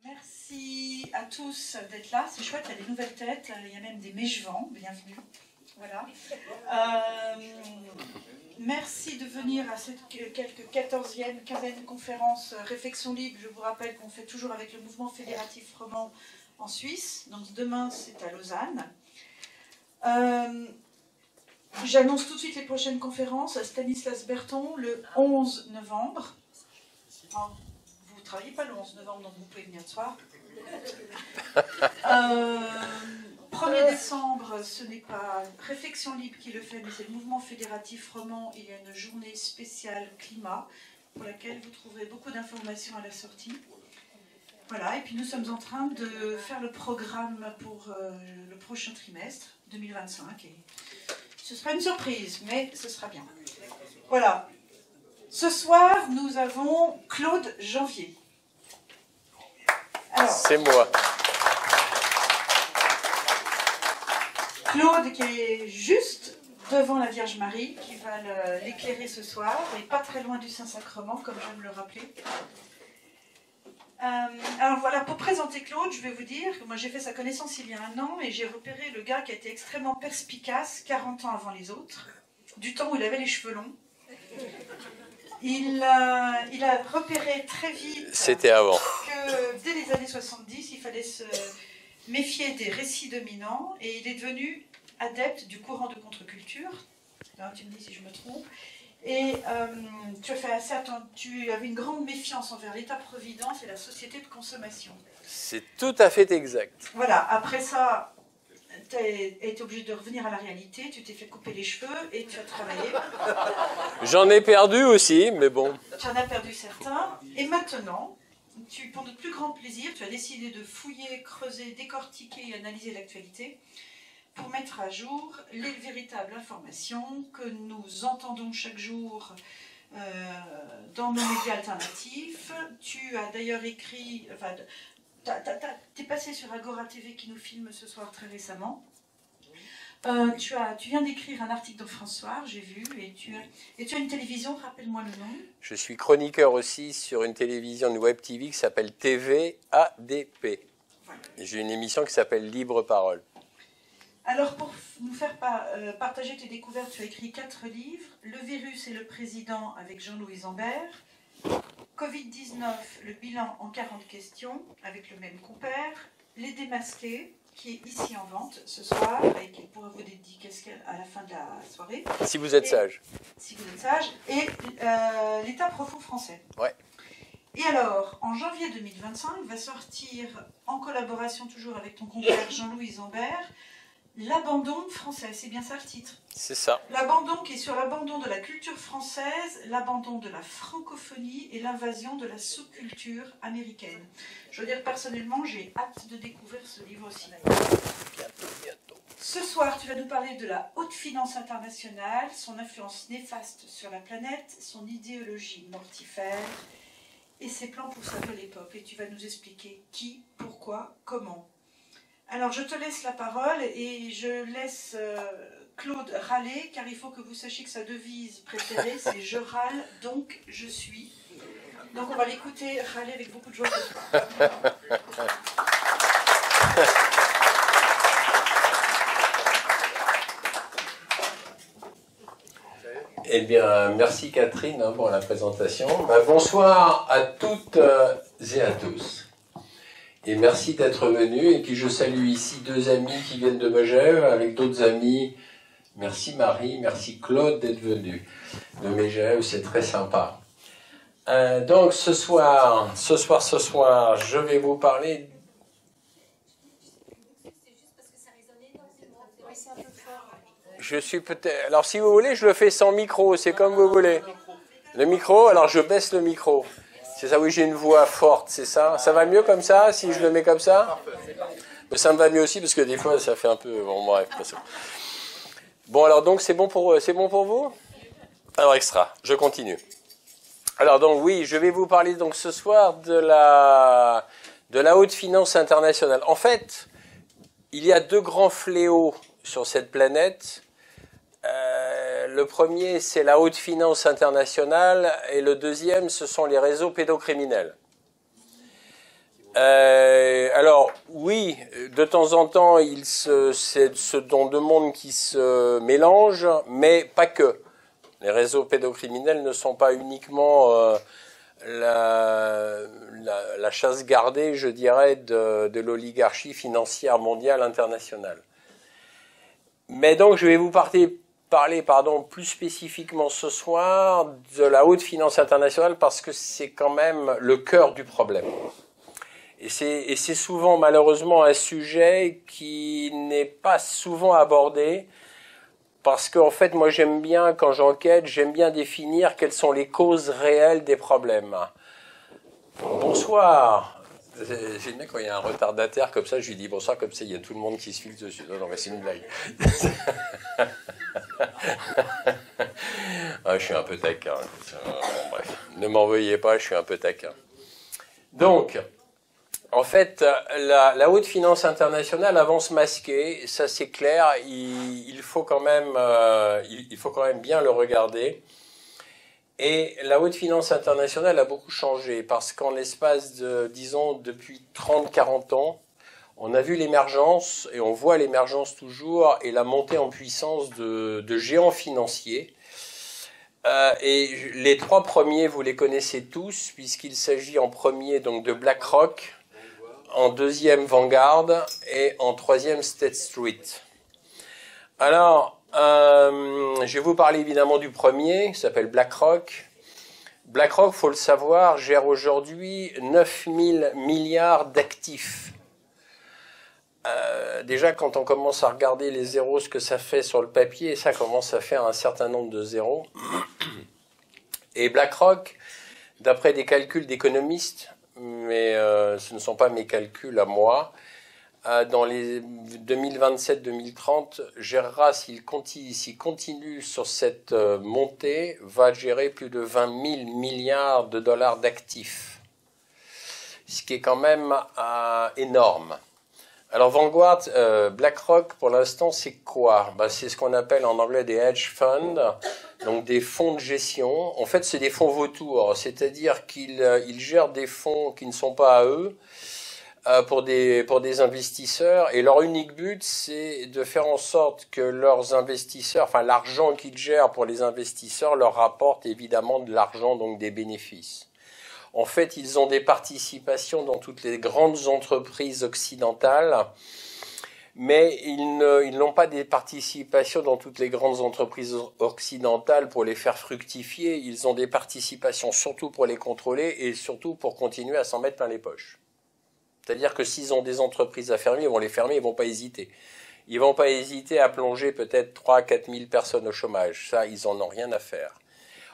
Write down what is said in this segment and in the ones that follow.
Merci à tous d'être là, c'est chouette, il y a des nouvelles têtes, il y a même des méchevants, bienvenue. Voilà. Merci de venir à cette quelques 14e, 15e conférence Réflexion libre. Je vous rappelle qu'on fait toujours avec le mouvement fédératif roman en Suisse. Donc demain, c'est à Lausanne. J'annonce tout de suite les prochaines conférences à Stanislas Berton le 11 novembre. Enfin, vous ne travaillez pas le 11 novembre, donc vous pouvez venir ce soir. 1er décembre, ce n'est pas Réflexion libre qui le fait, mais c'est le mouvement fédératif roman. Il y a une journée spéciale climat pour laquelle vous trouverez beaucoup d'informations à la sortie. Voilà, et puis nous sommes en train de faire le programme pour le prochain trimestre 2025. Et ce sera une surprise, mais ce sera bien. Voilà. Ce soir, nous avons Claude Janvier. C'est moi. Claude qui est juste devant la Vierge Marie, qui va l'éclairer ce soir, et pas très loin du Saint-Sacrement, comme j'aime le rappeler. Alors voilà, pour présenter Claude, je vais vous dire que moi j'ai fait sa connaissance il y a 1 an, et j'ai repéré le gars qui a été extrêmement perspicace 40 ans avant les autres, du temps où il avait les cheveux longs. Il a repéré très vite C'était avant. que dès les années 70, il fallait se méfier des récits dominants, et il est devenu adepte du courant de contre-culture. Alors, tu me dis si je me trompe. Et tu avais une grande méfiance envers l'État-providence et la société de consommation. C'est tout à fait exact. Voilà, après ça, tu as été obligé de revenir à la réalité, tu t'es fait couper les cheveux et tu as travaillé. J'en ai perdu aussi, mais bon. Tu en as perdu certains. Et maintenant, pour notre plus grand plaisir, tu as décidé de fouiller, creuser, décortiquer et analyser l'actualité pour mettre à jour les véritables informations que nous entendons chaque jour dans nos médias alternatifs. Tu as d'ailleurs écrit, enfin, tu es passé sur Agora TV qui nous filme ce soir très récemment. Tu viens d'écrire un article dans France Soir, j'ai vu, et tu as une télévision, rappelle-moi le nom. Je suis chroniqueur aussi sur une télévision, une web TV qui s'appelle TV ADP. Voilà. J'ai une émission qui s'appelle Libre Parole. Alors, pour nous faire partager tes découvertes, tu as écrit 4 livres. Le virus et le président avec Jean-Louis Zambert. Covid-19, le bilan en 40 questions avec le même compère. Les démasqués, qui est ici en vente ce soir et qui pourra vous dédicacer à la fin de la soirée. Si vous êtes sage. Si vous êtes sage. Et l'État profond français. Ouais. Et alors, en janvier 2025, va sortir, en collaboration toujours avec ton compère Jean-Louis Zambert, L'abandon français, c'est bien ça le titre? C'est ça. L'abandon qui est sur l'abandon de la culture française, l'abandon de la francophonie et l'invasion de la sous-culture américaine. Je veux dire, personnellement, j'ai hâte de découvrir ce livre aussi. Bientôt. Ce soir, tu vas nous parler de la haute finance internationale, son influence néfaste sur la planète, son idéologie mortifère et ses plans pour sauver les peuples. Et tu vas nous expliquer qui, pourquoi, comment. Alors, je te laisse la parole et je laisse Claude râler, car il faut que vous sachiez que sa devise préférée, c'est « Je râle, donc je suis ». Donc, on va l'écouter râler avec beaucoup de joie ce soir. Eh bien, merci Catherine pour la présentation. Bonsoir à toutes et à tous. Et merci d'être venus. Et puis je salue ici 2 amis qui viennent de Megève avec d'autres amis. Merci Marie, merci Claude d'être venus de Megève, c'est très sympa. Donc ce soir, je vais vous parler. Je suis peut-être. Alors si vous voulez, je le fais sans micro, c'est comme vous voulez. Le micro, alors je baisse le micro. C'est ça, oui, j'ai une voix forte, c'est ça. Ça va mieux comme ça, si je le mets comme ça? Mais ça me va mieux aussi, parce que des fois, ça fait un peu... Bon, bref. Bon, alors donc, c'est bon pour vous? Alors, extra, je continue. Alors, donc, oui, je vais vous parler donc ce soir de la haute finance internationale. En fait, il y a 2 grands fléaux sur cette planète. Le premier, c'est la haute finance internationale, et le deuxième, ce sont les réseaux pédocriminels. Alors, oui, de temps en temps, c'est ce dont deux mondes qui se mélangent, mais pas que. Les réseaux pédocriminels ne sont pas uniquement la chasse gardée, je dirais, de l'oligarchie financière mondiale internationale. Mais donc, je vais vous parler plus spécifiquement ce soir de la haute finance internationale, parce que c'est quand même le cœur du problème. Et c'est souvent, malheureusement, un sujet qui n'est pas souvent abordé, parce qu'en fait, moi, j'aime bien, quand j'enquête, j'aime bien définir quelles sont les causes réelles des problèmes. Bonsoir. J'aime bien quand il y a un retardataire comme ça, je lui dis bonsoir, comme ça, il y a tout le monde qui se file dessus. Non, mais c'est une blague. Je suis un peu taquin. Bon, bref, ne m'en veuillez pas, je suis un peu taquin. Donc, en fait, la haute finance internationale avance masquée, ça c'est clair, il faut quand même bien le regarder. Et la haute finance internationale a beaucoup changé, parce qu'en l'espace de, disons, depuis 30-40 ans, on a vu l'émergence, et on voit l'émergence toujours, et la montée en puissance de géants financiers. Et les trois premiers, vous les connaissez tous, puisqu'il s'agit en premier donc de BlackRock, en deuxième Vanguard et en troisième State Street. Alors, je vais vous parler évidemment du premier, qui s'appelle BlackRock. BlackRock, faut le savoir, gère aujourd'hui 9 000 milliards d'actifs. Déjà, quand on commence à regarder les zéros, ce que ça fait sur le papier, ça commence à faire un certain nombre de zéros. Et BlackRock, d'après des calculs d'économistes, mais ce ne sont pas mes calculs à moi, dans les 2027-2030, gérera, s'il continue sur cette montée, va gérer plus de 20 000 milliards de dollars d'actifs, ce qui est quand même énorme. Alors Vanguard, BlackRock, pour l'instant, c'est quoi? C'est ce qu'on appelle en anglais des hedge funds, donc des fonds de gestion. En fait, c'est des fonds vautours, c'est-à-dire qu'ils gèrent des fonds qui ne sont pas à eux, pour des investisseurs, et leur unique but, c'est de faire en sorte que leurs investisseurs, enfin l'argent qu'ils gèrent pour les investisseurs, leur rapporte évidemment de l'argent, donc des bénéfices. En fait, ils ont des participations dans toutes les grandes entreprises occidentales, mais ils n'ont pas des participations dans toutes les grandes entreprises occidentales pour les faire fructifier. Ils ont des participations surtout pour les contrôler et surtout pour continuer à s'en mettre plein les poches. C'est-à-dire que s'ils ont des entreprises à fermer, ils vont les fermer, ils ne vont pas hésiter. Ils ne vont pas hésiter à plonger peut-être 3 000 à 4 000 personnes au chômage. Ça, ils n'en ont rien à faire.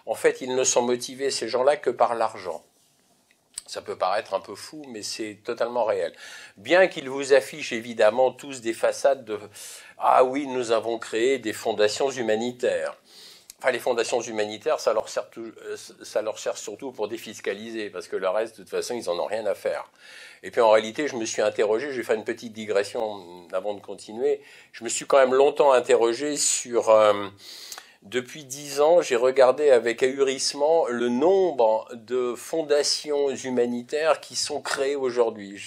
En fait, ils ne sont motivés, ces gens-là, que par l'argent. Ça peut paraître un peu fou, mais c'est totalement réel. Bien qu'ils vous affichent évidemment tous des façades de « Ah oui, nous avons créé des fondations humanitaires ». Enfin, les fondations humanitaires, ça leur sert surtout pour défiscaliser, parce que le reste, de toute façon, ils n'en ont rien à faire. Et puis en réalité, je me suis interrogé, je vais faire une petite digression avant de continuer, je me suis quand même longtemps interrogé sur... Depuis 10 ans, j'ai regardé avec ahurissement le nombre de fondations humanitaires qui sont créées aujourd'hui.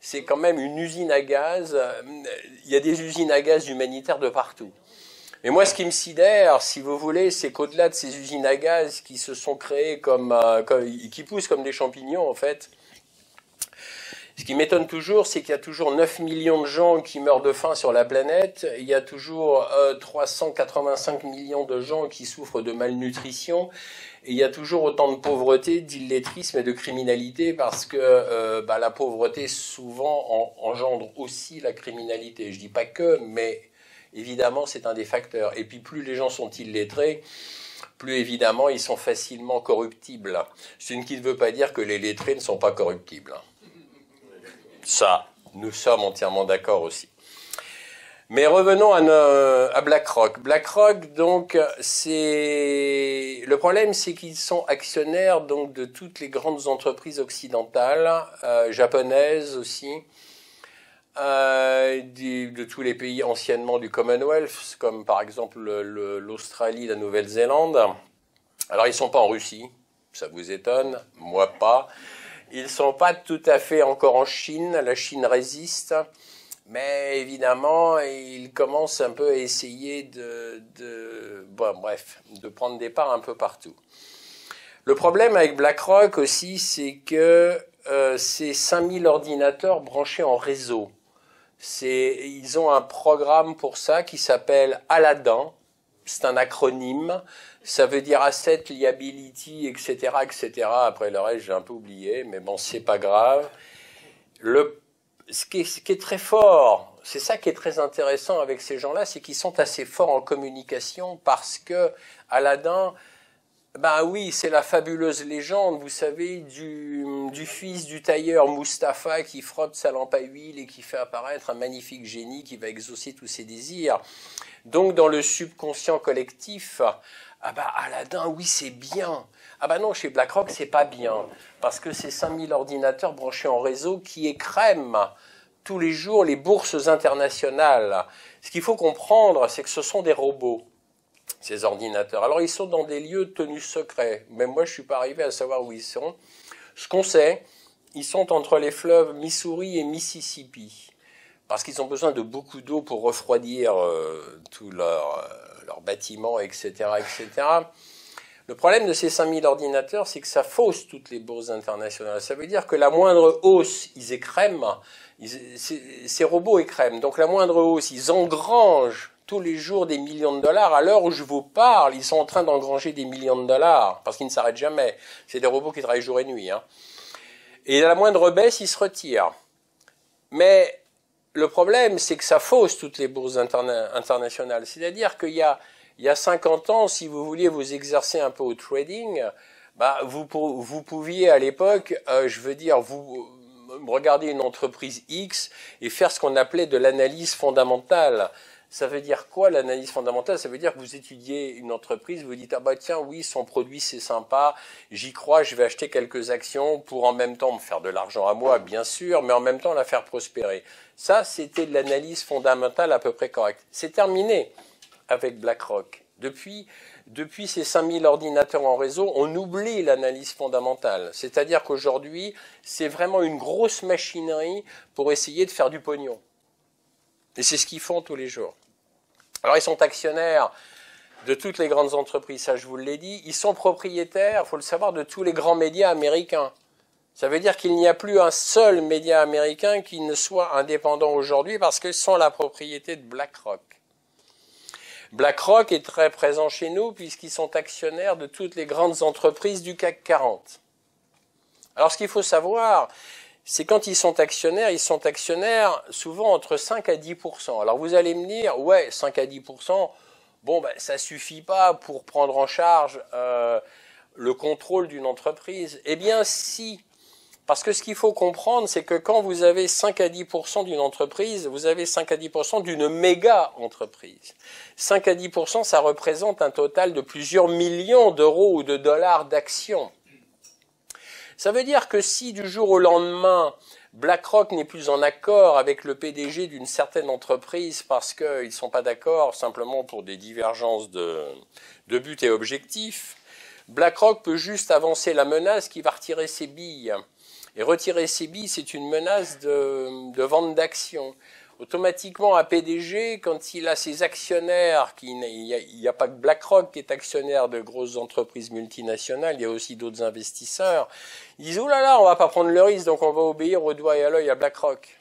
C'est quand même une usine à gaz. Il y a des usines à gaz humanitaires de partout. Et moi, ce qui me sidère, si vous voulez, c'est qu'au-delà de ces usines à gaz qui se sont créées qui poussent comme des champignons, en fait, ce qui m'étonne toujours, c'est qu'il y a toujours 9 millions de gens qui meurent de faim sur la planète. Il y a toujours 385 millions de gens qui souffrent de malnutrition. Et il y a toujours autant de pauvreté, d'illettrisme et de criminalité, parce que la pauvreté souvent engendre aussi la criminalité. Je dis pas que, mais évidemment c'est un des facteurs. Et puis plus les gens sont illettrés, plus évidemment ils sont facilement corruptibles. Ce qui ne veut pas dire que les lettrés ne sont pas corruptibles. Ça, nous sommes entièrement d'accord aussi. Mais revenons à BlackRock. BlackRock, donc, le problème, c'est qu'ils sont actionnaires donc de toutes les grandes entreprises occidentales, japonaises aussi. de tous les pays anciennement du Commonwealth, comme par exemple l'Australie, la Nouvelle-Zélande. Alors ils ne sont pas en Russie, ça vous étonne, moi pas. Ils ne sont pas tout à fait encore en Chine, la Chine résiste, mais évidemment ils commencent un peu à essayer de prendre des parts un peu partout. Le problème avec BlackRock aussi, c'est que c'est 5000 ordinateurs branchés en réseau. Ils ont un programme pour ça qui s'appelle Aladdin. C'est un acronyme. Ça veut dire Asset Liability, etc., etc. Après le reste, j'ai un peu oublié, mais bon, c'est pas grave. Ce qui est très fort, c'est ça qui est très intéressant avec ces gens-là, c'est qu'ils sont assez forts en communication parce que Aladdin, ben oui, c'est la fabuleuse légende, vous savez, du fils du tailleur Mustapha qui frotte sa lampe à huile et qui fait apparaître un magnifique génie qui va exaucer tous ses désirs. Donc dans le subconscient collectif, ah bah Aladdin, oui, c'est bien. Ah bah non, chez BlackRock, c'est pas bien. Parce que c'est 5000 ordinateurs branchés en réseau qui écrèment tous les jours les bourses internationales. Ce qu'il faut comprendre, c'est que ce sont des robots, ces ordinateurs. Alors ils sont dans des lieux tenus secrets. Même moi, je suis pas arrivé à savoir où ils sont. Ce qu'on sait, ils sont entre les fleuves Missouri et Mississippi. Parce qu'ils ont besoin de beaucoup d'eau pour refroidir tous leurs bâtiments, etc., etc. Le problème de ces 5000 ordinateurs, c'est que ça fausse toutes les bourses internationales. Ça veut dire que la moindre hausse, ils écrèment. Ces robots écrèment. Donc la moindre hausse, ils engrangent tous les jours des millions de dollars. À l'heure où je vous parle, ils sont en train d'engranger des millions de dollars, parce qu'ils ne s'arrêtent jamais. C'est des robots qui travaillent jour et nuit. Et à la moindre baisse, ils se retirent. Mais le problème, c'est que ça fausse toutes les bourses internationales. C'est-à-dire qu'il y a 50 ans, si vous vouliez vous exercer un peu au trading, bah, vous pouviez à l'époque, vous regarder une entreprise X et faire ce qu'on appelait de l'analyse fondamentale. Ça veut dire quoi l'analyse fondamentale? Ça veut dire que vous étudiez une entreprise, vous dites, ah bah tiens, oui, son produit c'est sympa, j'y crois, je vais acheter quelques actions pour en même temps me faire de l'argent à moi, bien sûr, mais en même temps la faire prospérer. Ça, c'était de l'analyse fondamentale à peu près correcte. C'est terminé avec BlackRock. Depuis ces 5000 ordinateurs en réseau, on oublie l'analyse fondamentale. C'est-à-dire qu'aujourd'hui, c'est vraiment une grosse machinerie pour essayer de faire du pognon. Et c'est ce qu'ils font tous les jours. Alors, ils sont actionnaires de toutes les grandes entreprises, ça je vous l'ai dit. Ils sont propriétaires, il faut le savoir, de tous les grands médias américains. Ça veut dire qu'il n'y a plus un seul média américain qui ne soit indépendant aujourd'hui parce qu'ils sont la propriété de BlackRock. BlackRock est très présent chez nous puisqu'ils sont actionnaires de toutes les grandes entreprises du CAC 40. Alors ce qu'il faut savoir, c'est quand ils sont actionnaires souvent entre 5 à 10%. Alors vous allez me dire, ouais, 5 à 10%, bon, ben, ça suffit pas pour prendre en charge le contrôle d'une entreprise. Eh bien si, parce que ce qu'il faut comprendre, c'est que quand vous avez 5 à 10% d'une entreprise, vous avez 5 à 10% d'une méga entreprise. 5 à 10%, ça représente un total de plusieurs millions d'euros ou de dollars d'actions. Ça veut dire que si du jour au lendemain, BlackRock n'est plus en accord avec le PDG d'une certaine entreprise parce qu'ils ne sont pas d'accord simplement pour des divergences de buts et objectifs, BlackRock peut juste avancer la menace qui va retirer ses billes. Et retirer ses billes, c'est une menace de vente d'actions. Automatiquement, un PDG, quand il a ses actionnaires, il n'y a pas que BlackRock qui est actionnaire de grosses entreprises multinationales, il y a aussi d'autres investisseurs, ils disent « Oh là là, on ne va pas prendre le risque, donc on va obéir au doigt et à l'œil à BlackRock ».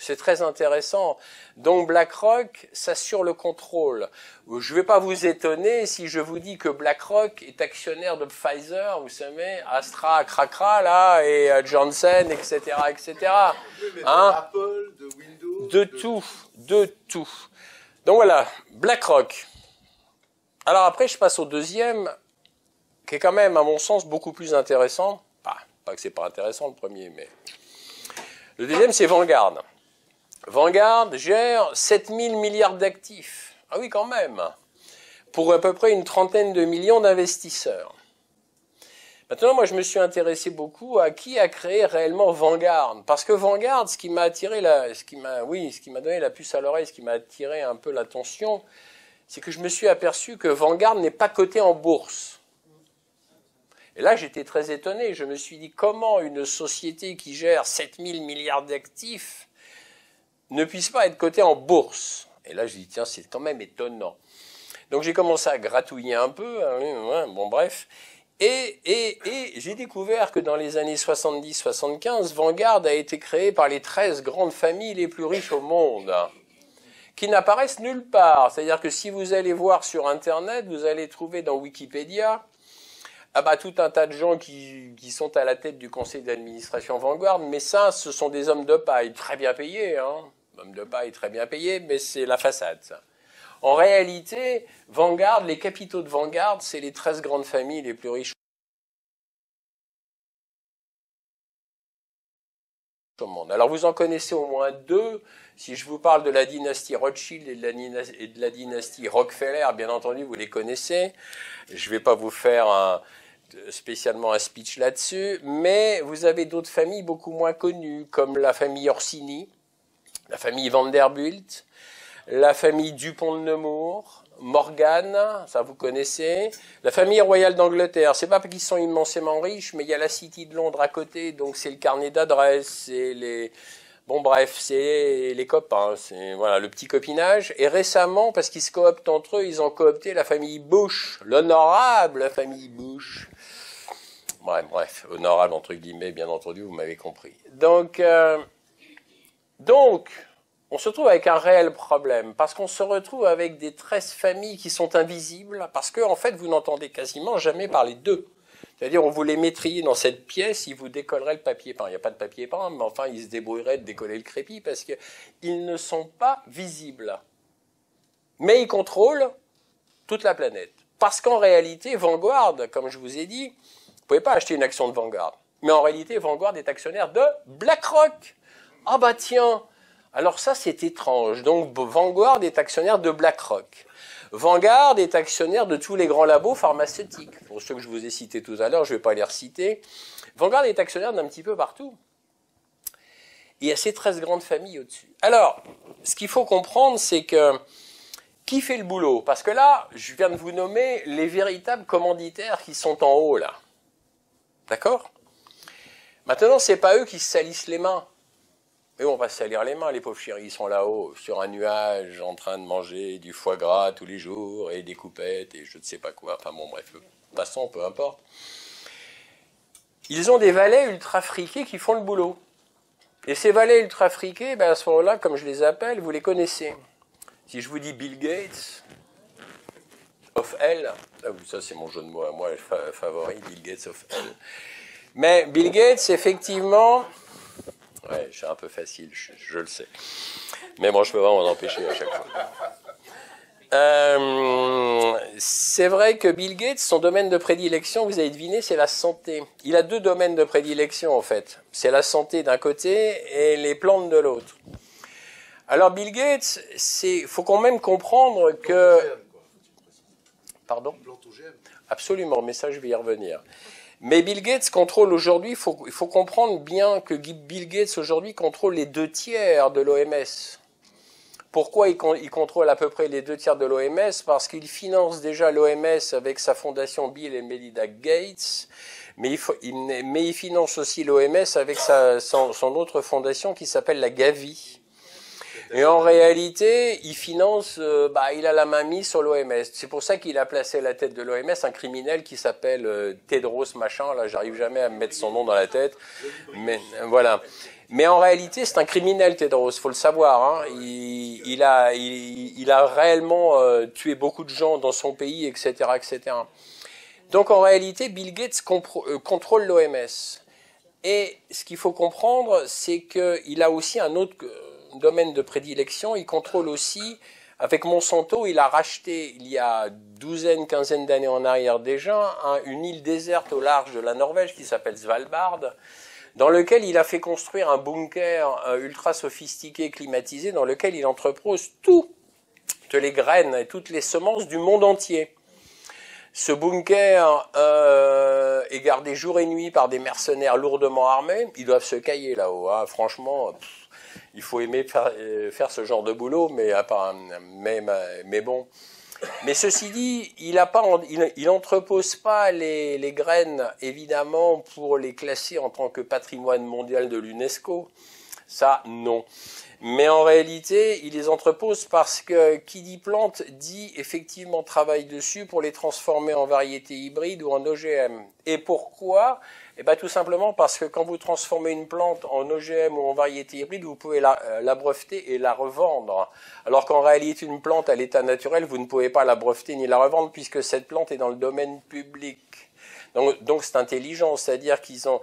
C'est très intéressant. Donc BlackRock s'assure le contrôle. Je ne vais pas vous étonner si je vous dis que BlackRock est actionnaire de Pfizer, vous savez, Astra, Cracra, là, et Johnson, etc., etc. Hein? Apple, de Windows, de tout. Donc voilà, BlackRock. Alors après, je passe au deuxième, qui est quand même, à mon sens, beaucoup plus intéressant. Pas que c'est pas intéressant le premier, mais... Le deuxième, c'est Vanguard. Vanguard gère 7000 milliards d'actifs. Ah oui, quand même. Pour à peu près une trentaine de millions d'investisseurs. Maintenant, moi, je me suis intéressé beaucoup à qui a créé réellement Vanguard. Parce que Vanguard, ce qui m'a donné la puce à l'oreille, ce qui m'a attiré un peu l'attention, c'est que je me suis aperçu que Vanguard n'est pas coté en bourse. Et là, j'étais très étonné. Je me suis dit, comment une société qui gère 7000 milliards d'actifs ne puisse pas être cotée en bourse? Et là, je dis, tiens, c'est quand même étonnant. Donc, j'ai commencé à gratouiller un peu. Bon, bref. Et j'ai découvert que dans les années 70-75, Vanguard a été créé par les 13 grandes familles les plus riches au monde, qui n'apparaissent nulle part. C'est-à-dire que si vous allez voir sur Internet, vous allez trouver dans Wikipédia tout un tas de gens qui sont à la tête du conseil d'administration Vanguard, mais ça, ce sont des hommes de paille très bien payés, hommes de paille très bien payés, mais c'est la façade, ça. En réalité, Vanguard, les capitaux de Vanguard, c'est les 13 grandes familles les plus riches au monde. Alors vous en connaissez au moins deux. Si je vous parle de la dynastie Rothschild et de la dynastie Rockefeller, bien entendu, vous les connaissez. Je ne vais pas vous faire spécialement un speech là-dessus, mais vous avez d'autres familles beaucoup moins connues, comme la famille Orsini, la famille Vanderbilt, la famille Dupont de Nemours, Morgan, ça vous connaissez, la famille royale d'Angleterre. C'est pas parce qu'ils sont immensément riches, mais il y a la City de Londres à côté, donc c'est le carnet d'adresses, c'est les... Bon bref, c'est les copains, c'est voilà le petit copinage. Et récemment, parce qu'ils se cooptent entre eux, ils ont coopté la famille Bush, l'honorable famille Bush. Bref, honorable entre guillemets, bien entendu, vous m'avez compris. Donc, on se trouve avec un réel problème, parce qu'on se retrouve avec des 13 familles qui sont invisibles, parce que en fait, vous n'entendez quasiment jamais parler d'eux. C'est-à-dire, on vous les mettrait dans cette pièce, ils vous décolleraient le papier peint. Il n'y a pas de papier peint, mais enfin, ils se débrouilleraient de décoller le crépi, parce qu'ils ne sont pas visibles. Mais ils contrôlent toute la planète. Parce qu'en réalité, Vanguard, comme je vous ai dit, vous ne pouvez pas acheter une action de Vanguard. Mais en réalité, Vanguard est actionnaire de BlackRock. Ah bah tiens, alors ça c'est étrange. Donc Vanguard est actionnaire de BlackRock. Vanguard est actionnaire de tous les grands labos pharmaceutiques. Pour ceux que je vous ai cités tout à l'heure, je ne vais pas les reciter. Vanguard est actionnaire d'un petit peu partout. Il y a ces 13 grandes familles au-dessus. Alors, ce qu'il faut comprendre, c'est que qui fait le boulot? Parce que là, je viens de vous nommer les véritables commanditaires qui sont en haut, là. D'accord? Maintenant, ce n'est pas eux qui se salissent les mains. Mais on va se salir les mains, les pauvres chéris, ils sont là-haut, sur un nuage, en train de manger du foie gras tous les jours, et des coupettes, et je ne sais pas quoi. Enfin bon, bref, de toute façon, peu importe. Ils ont des valets ultra friqués qui font le boulot. Et ces valets ultra friqués, à ce moment-là, comme je les appelle, vous les connaissez. Si je vous dis Bill Gates, of Hell, ça c'est mon jeu de mots à moi, favori, Bill Gates of Hell. Mais Bill Gates, effectivement... Ouais, c'est un peu facile, je le sais. Mais bon, je peux pas m'en empêcher à chaque fois. C'est vrai que Bill Gates, son domaine de prédilection, vous avez deviné, c'est la santé. Il a deux domaines de prédilection, en fait. C'est la santé d'un côté et les plantes de l'autre. Alors, Bill Gates, faut quand même comprendre que... Pardon ? Absolument, mais ça, je vais y revenir. Mais Bill Gates contrôle aujourd'hui, il faut comprendre bien que Bill Gates aujourd'hui contrôle les 2/3 de l'OMS. Pourquoi il contrôle à peu près les 2/3 de l'OMS? Parce qu'il finance déjà l'OMS avec sa fondation Bill et Melinda Gates, mais il finance aussi l'OMS avec son autre fondation qui s'appelle la Gavi. Et en réalité, il finance, il a la main mise sur l'OMS. C'est pour ça qu'il a placé à la tête de l'OMS un criminel qui s'appelle Tedros machin. Là, j'arrive jamais à me mettre son nom dans la tête. Mais voilà. Mais en réalité, c'est un criminel, Tedros. Faut le savoir. Il a réellement tué beaucoup de gens dans son pays, etc., etc. Donc en réalité, Bill Gates contrôle l'OMS. Et ce qu'il faut comprendre, c'est qu'il a aussi un autre domaine de prédilection. Il contrôle aussi, avec Monsanto, il a racheté il y a quinzaine d'années en arrière déjà, une île déserte au large de la Norvège qui s'appelle Svalbard, dans lequel il a fait construire un bunker ultra sophistiqué, climatisé, dans lequel il entrepose toutes les graines et toutes les semences du monde entier. Ce bunker est gardé jour et nuit par des mercenaires lourdement armés. Ils doivent se cailler là-haut. Hein. Franchement, il faut aimer faire ce genre de boulot, mais bon. Mais ceci dit, il entrepose pas les graines, évidemment, pour les classer en tant que patrimoine mondial de l'UNESCO. Ça, non. Mais en réalité, il les entrepose parce que qui dit plante dit effectivement travail dessus pour les transformer en variétés hybrides ou en OGM. Et pourquoi ? Eh bien, tout simplement parce que quand vous transformez une plante en OGM ou en variété hybride, vous pouvez la breveter et la revendre. Alors qu'en réalité, une plante à l'état naturel, vous ne pouvez pas la breveter ni la revendre puisque cette plante est dans le domaine public. Donc c'est intelligent, c'est-à-dire qu'ils ont,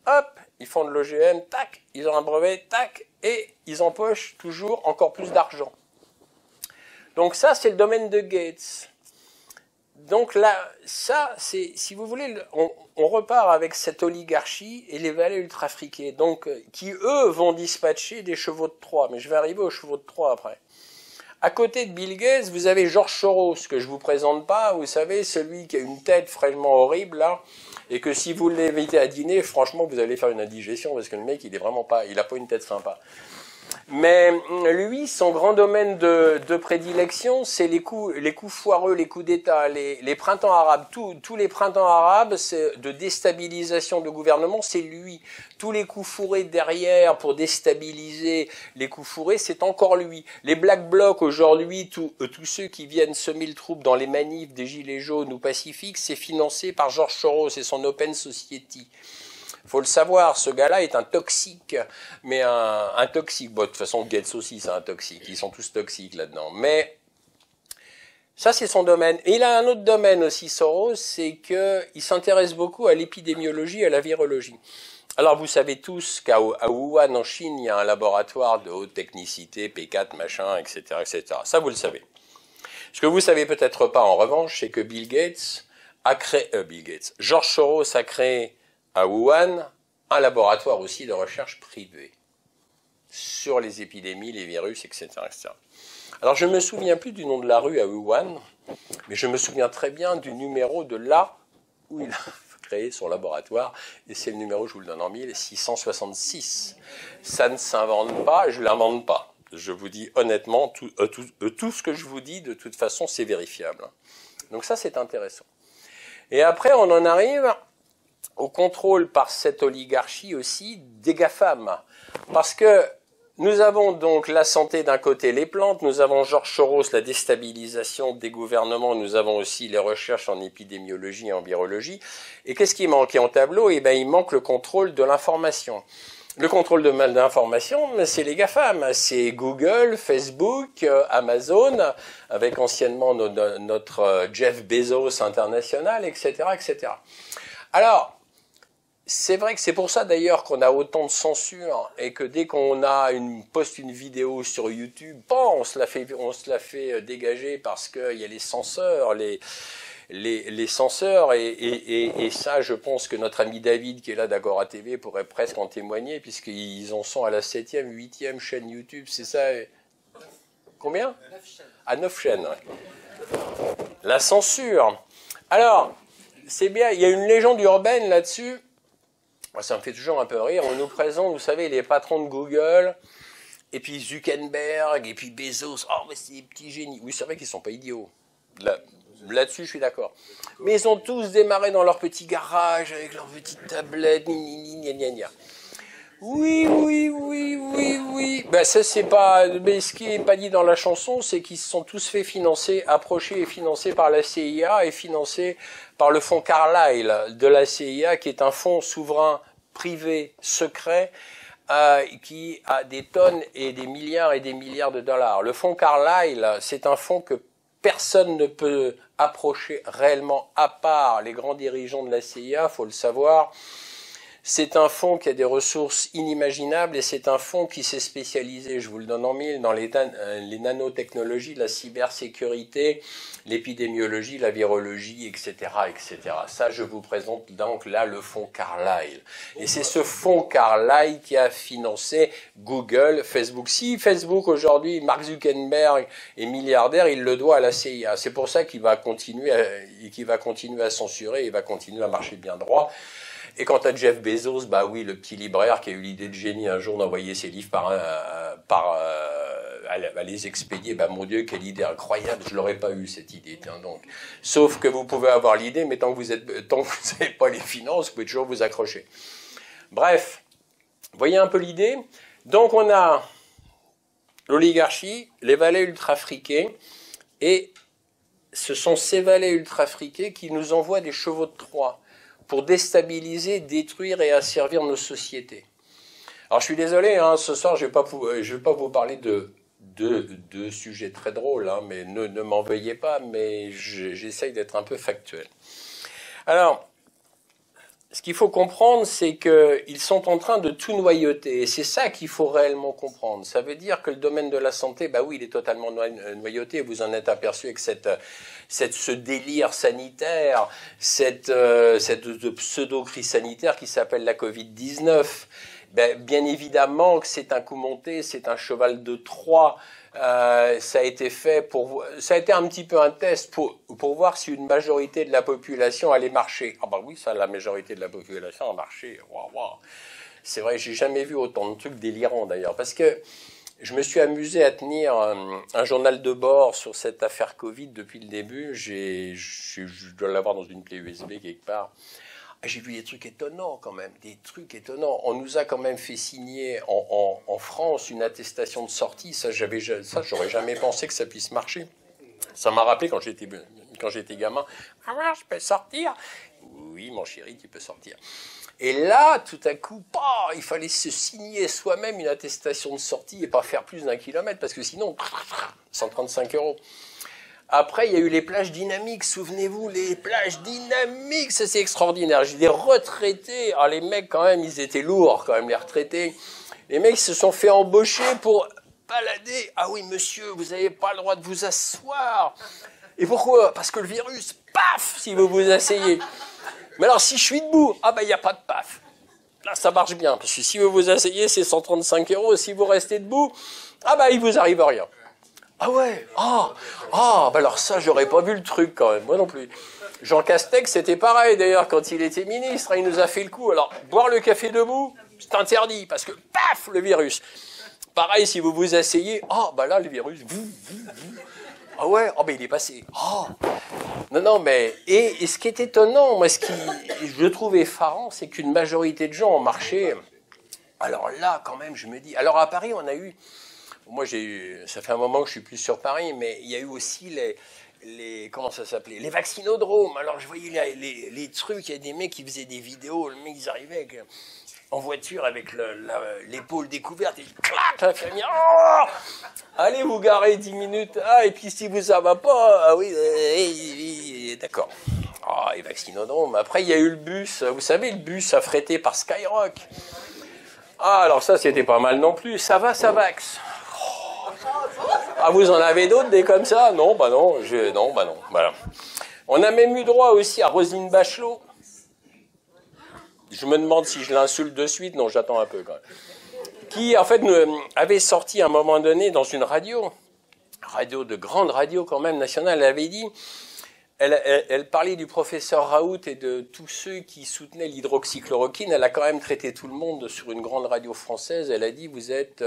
hop, ils font de l'OGM, tac, ils ont un brevet, tac, et ils empochent toujours encore plus d'argent. Donc ça, c'est le domaine de Gates. Donc là, ça, c'est, si vous voulez, on repart avec cette oligarchie et les valets ultra-friqués, donc qui, eux, vont dispatcher des chevaux de Troie. Mais je vais arriver aux chevaux de Troie après. À côté de Bill Gates, vous avez George Soros, que je vous présente pas, vous savez, celui qui a une tête fraîchement horrible, là, et que si vous l'invitez à dîner, franchement, vous allez faire une indigestion, parce que le mec, il a pas une tête sympa. Mais lui, son grand domaine de prédilection, c'est les coups foireux, les coups d'État, les printemps arabes. Tous les printemps arabes de déstabilisation de gouvernement, c'est lui. Tous les coups fourrés derrière pour déstabiliser les coups fourrés, c'est encore lui. Les Black Blocs aujourd'hui, tous ceux qui viennent semer le trouble dans les manifs des Gilets jaunes ou Pacifiques, c'est financé par George Soros et son Open Society. Faut le savoir, ce gars-là est un toxique, mais un toxique. Bon, de toute façon, Gates aussi, c'est un toxique. Ils sont tous toxiques là-dedans. Mais ça, c'est son domaine. Et il a un autre domaine aussi, Soros, c'est qu'il s'intéresse beaucoup à l'épidémiologie et à la virologie. Alors, vous savez tous qu'à Wuhan, en Chine, il y a un laboratoire de haute technicité, P4, machin, etc., etc. Ça, vous le savez. Ce que vous savez peut-être pas, en revanche, c'est que George Soros a créé à Wuhan, un laboratoire aussi de recherche privé sur les épidémies, les virus, etc., etc. Alors, je ne me souviens plus du nom de la rue à Wuhan, mais je me souviens très bien du numéro de là où il a créé son laboratoire, et c'est le numéro, je vous le donne en mille, 666. Ça ne s'invente pas, je ne l'invente pas. Je vous dis honnêtement, tout ce que je vous dis, de toute façon, c'est vérifiable. Donc ça, c'est intéressant. Et après, on en arrive au contrôle par cette oligarchie aussi des GAFAM. Parce que nous avons donc la santé d'un côté, les plantes, nous avons George Soros, la déstabilisation des gouvernements, nous avons aussi les recherches en épidémiologie et en virologie. Et qu'est-ce qui manque en tableau ? Eh bien, il manque le contrôle de l'information. Le contrôle de l'information, c'est les GAFAM, c'est Google, Facebook, Amazon, avec anciennement notre Jeff Bezos international, etc., etc. Alors, c'est vrai que c'est pour ça d'ailleurs qu'on a autant de censure et que dès qu'on poste une vidéo sur YouTube, on se la fait dégager parce qu'il y a les censeurs, les censeurs et ça, je pense que notre ami David qui est là d'Agora TV pourrait presque en témoigner puisqu'ils en sont à la 7e, 8e chaîne YouTube, c'est ça? Combien? 9 chaînes. À 9 chaînes, ouais. La censure. Alors, c'est bien, il y a une légende urbaine là-dessus. Ça me fait toujours un peu rire. On nous présente, vous savez, les patrons de Google, et puis Zuckerberg, et puis Bezos. Oh, mais c'est des petits génies. Oui, c'est vrai qu'ils ne sont pas idiots. Là-dessus, je suis d'accord. Mais ils ont tous démarré dans leur petit garage, avec leur petite tablette, gna gna gna. Oui. Ben, ça, c'est pas. Mais ce qui n'est pas dit dans la chanson, c'est qu'ils se sont tous fait financer, approchés et financés par la CIA et financés par le fonds Carlyle de la CIA, qui est un fonds souverain privé secret qui a des tonnes et des milliards de dollars. Le fonds Carlyle, c'est un fonds que personne ne peut approcher réellement à part les grands dirigeants de la CIA, faut le savoir. C'est un fonds qui a des ressources inimaginables et c'est un fonds qui s'est spécialisé, je vous le donne en mille, dans les nanotechnologies, la cybersécurité, l'épidémiologie, la virologie, etc., etc. Ça, je vous présente donc là le fonds Carlyle. Et c'est ce fonds Carlyle qui a financé Google, Facebook. Si Facebook aujourd'hui, Mark Zuckerberg est milliardaire, il le doit à la CIA. C'est pour ça qu'il va continuer à censurer, il va continuer à marcher bien droit. Et quant à Jeff Bezos, bah oui, le petit libraire qui a eu l'idée de génie un jour d'envoyer ses livres à les expédier, bah mon Dieu, quelle idée incroyable, je l'aurais pas eu cette idée, tiens donc. Sauf que vous pouvez avoir l'idée, mais tant que vous n'avez pas les finances, vous pouvez toujours vous accrocher. Bref, voyez un peu l'idée. Donc on a l'oligarchie, les valets ultra-friqués, et ce sont ces valets ultra-friqués qui nous envoient des chevaux de Troie pour déstabiliser, détruire et asservir nos sociétés. Alors je suis désolé, hein, ce soir je vais pas vous parler de sujets très drôles, hein, mais ne m'en veuillez pas, mais j'essaye d'être un peu factuel. Alors, ce qu'il faut comprendre, c'est qu'ils sont en train de tout noyauter, et c'est ça qu'il faut réellement comprendre. Ça veut dire que le domaine de la santé, bah oui, il est totalement noyauté, vous en êtes aperçu avec ce délire sanitaire, cette pseudo-crise sanitaire qui s'appelle la Covid-19. Bien évidemment que c'est un coup monté, c'est un cheval de Troie. Ça a été un petit peu un test pour voir si une majorité de la population allait marcher. Ah bah oui, ça, la majorité de la population a marché. Waouh, waouh. C'est vrai, j'ai jamais vu autant de trucs délirants d'ailleurs, parce que je me suis amusé à tenir un journal de bord sur cette affaire Covid depuis le début. Je dois l'avoir dans une clé USB quelque part. J'ai vu des trucs étonnants quand même, des trucs étonnants. On nous a quand même fait signer en France une attestation de sortie. Ça, j'aurais jamais pensé que ça puisse marcher. Ça m'a rappelé quand j'étais gamin. Ah ouais, je peux sortir. Oui, mon chéri, tu peux sortir. Et là, tout à coup, il fallait se signer soi-même une attestation de sortie et pas faire plus d'1 kilomètre parce que sinon, 135 €. Après, il y a eu les plages dynamiques, souvenez-vous, les plages dynamiques, ça c'est extraordinaire. J'ai des retraités, les mecs quand même, ils étaient lourds quand même, les retraités. Les mecs se sont fait embaucher pour balader. Ah oui, monsieur, vous n'avez pas le droit de vous asseoir. Et pourquoi? Parce que le virus, paf, si vous vous asseyez. Mais alors, si je suis debout, il n'y a pas de paf. Là, ça marche bien, parce que si vous vous asseyez, c'est 135 €. Si vous restez debout, il vous arrive rien. Ah ouais, alors ça, j'aurais pas vu le truc quand même, moi non plus. Jean Castex, c'était pareil d'ailleurs, quand il était ministre, il nous a fait le coup. Alors, boire le café debout, c'est interdit, parce que, paf, le virus. Pareil, si vous vous asseyez, là, le virus, ah ouais, il est passé. Non, mais, et ce qui est étonnant, moi, ce qui, je trouve effarant, c'est qu'une majorité de gens ont marché. Alors là, quand même, je me dis, alors à Paris, on a eu, moi, ça fait un moment que je suis plus sur Paris, mais il y a eu aussi comment ça s'appelait, les vaccinodromes. Alors, je voyais les trucs, il y a des mecs qui faisaient des vidéos, le mec, ils arrivaient en voiture avec l'épaule découverte, et clac, l'infirmière, allez vous garer 10 minutes, et puis si vous ça va pas, oui, d'accord. Les vaccinodromes. Après, il y a eu le bus, vous savez, le bus affrété par Skyrock. Alors ça, c'était pas mal non plus, ça vax. Vous en avez d'autres, des comme ça? Non, non, voilà. On a même eu droit aussi à Roselyne Bachelot. Je me demande si je l'insulte de suite, non, j'attends un peu quand même. Qui, en fait, avait sorti à un moment donné dans une radio de grande radio quand même nationale, elle avait dit, elle parlait du professeur Raoult et de tous ceux qui soutenaient l'hydroxychloroquine. Elle a quand même traité tout le monde sur une grande radio française. Elle a dit, vous êtes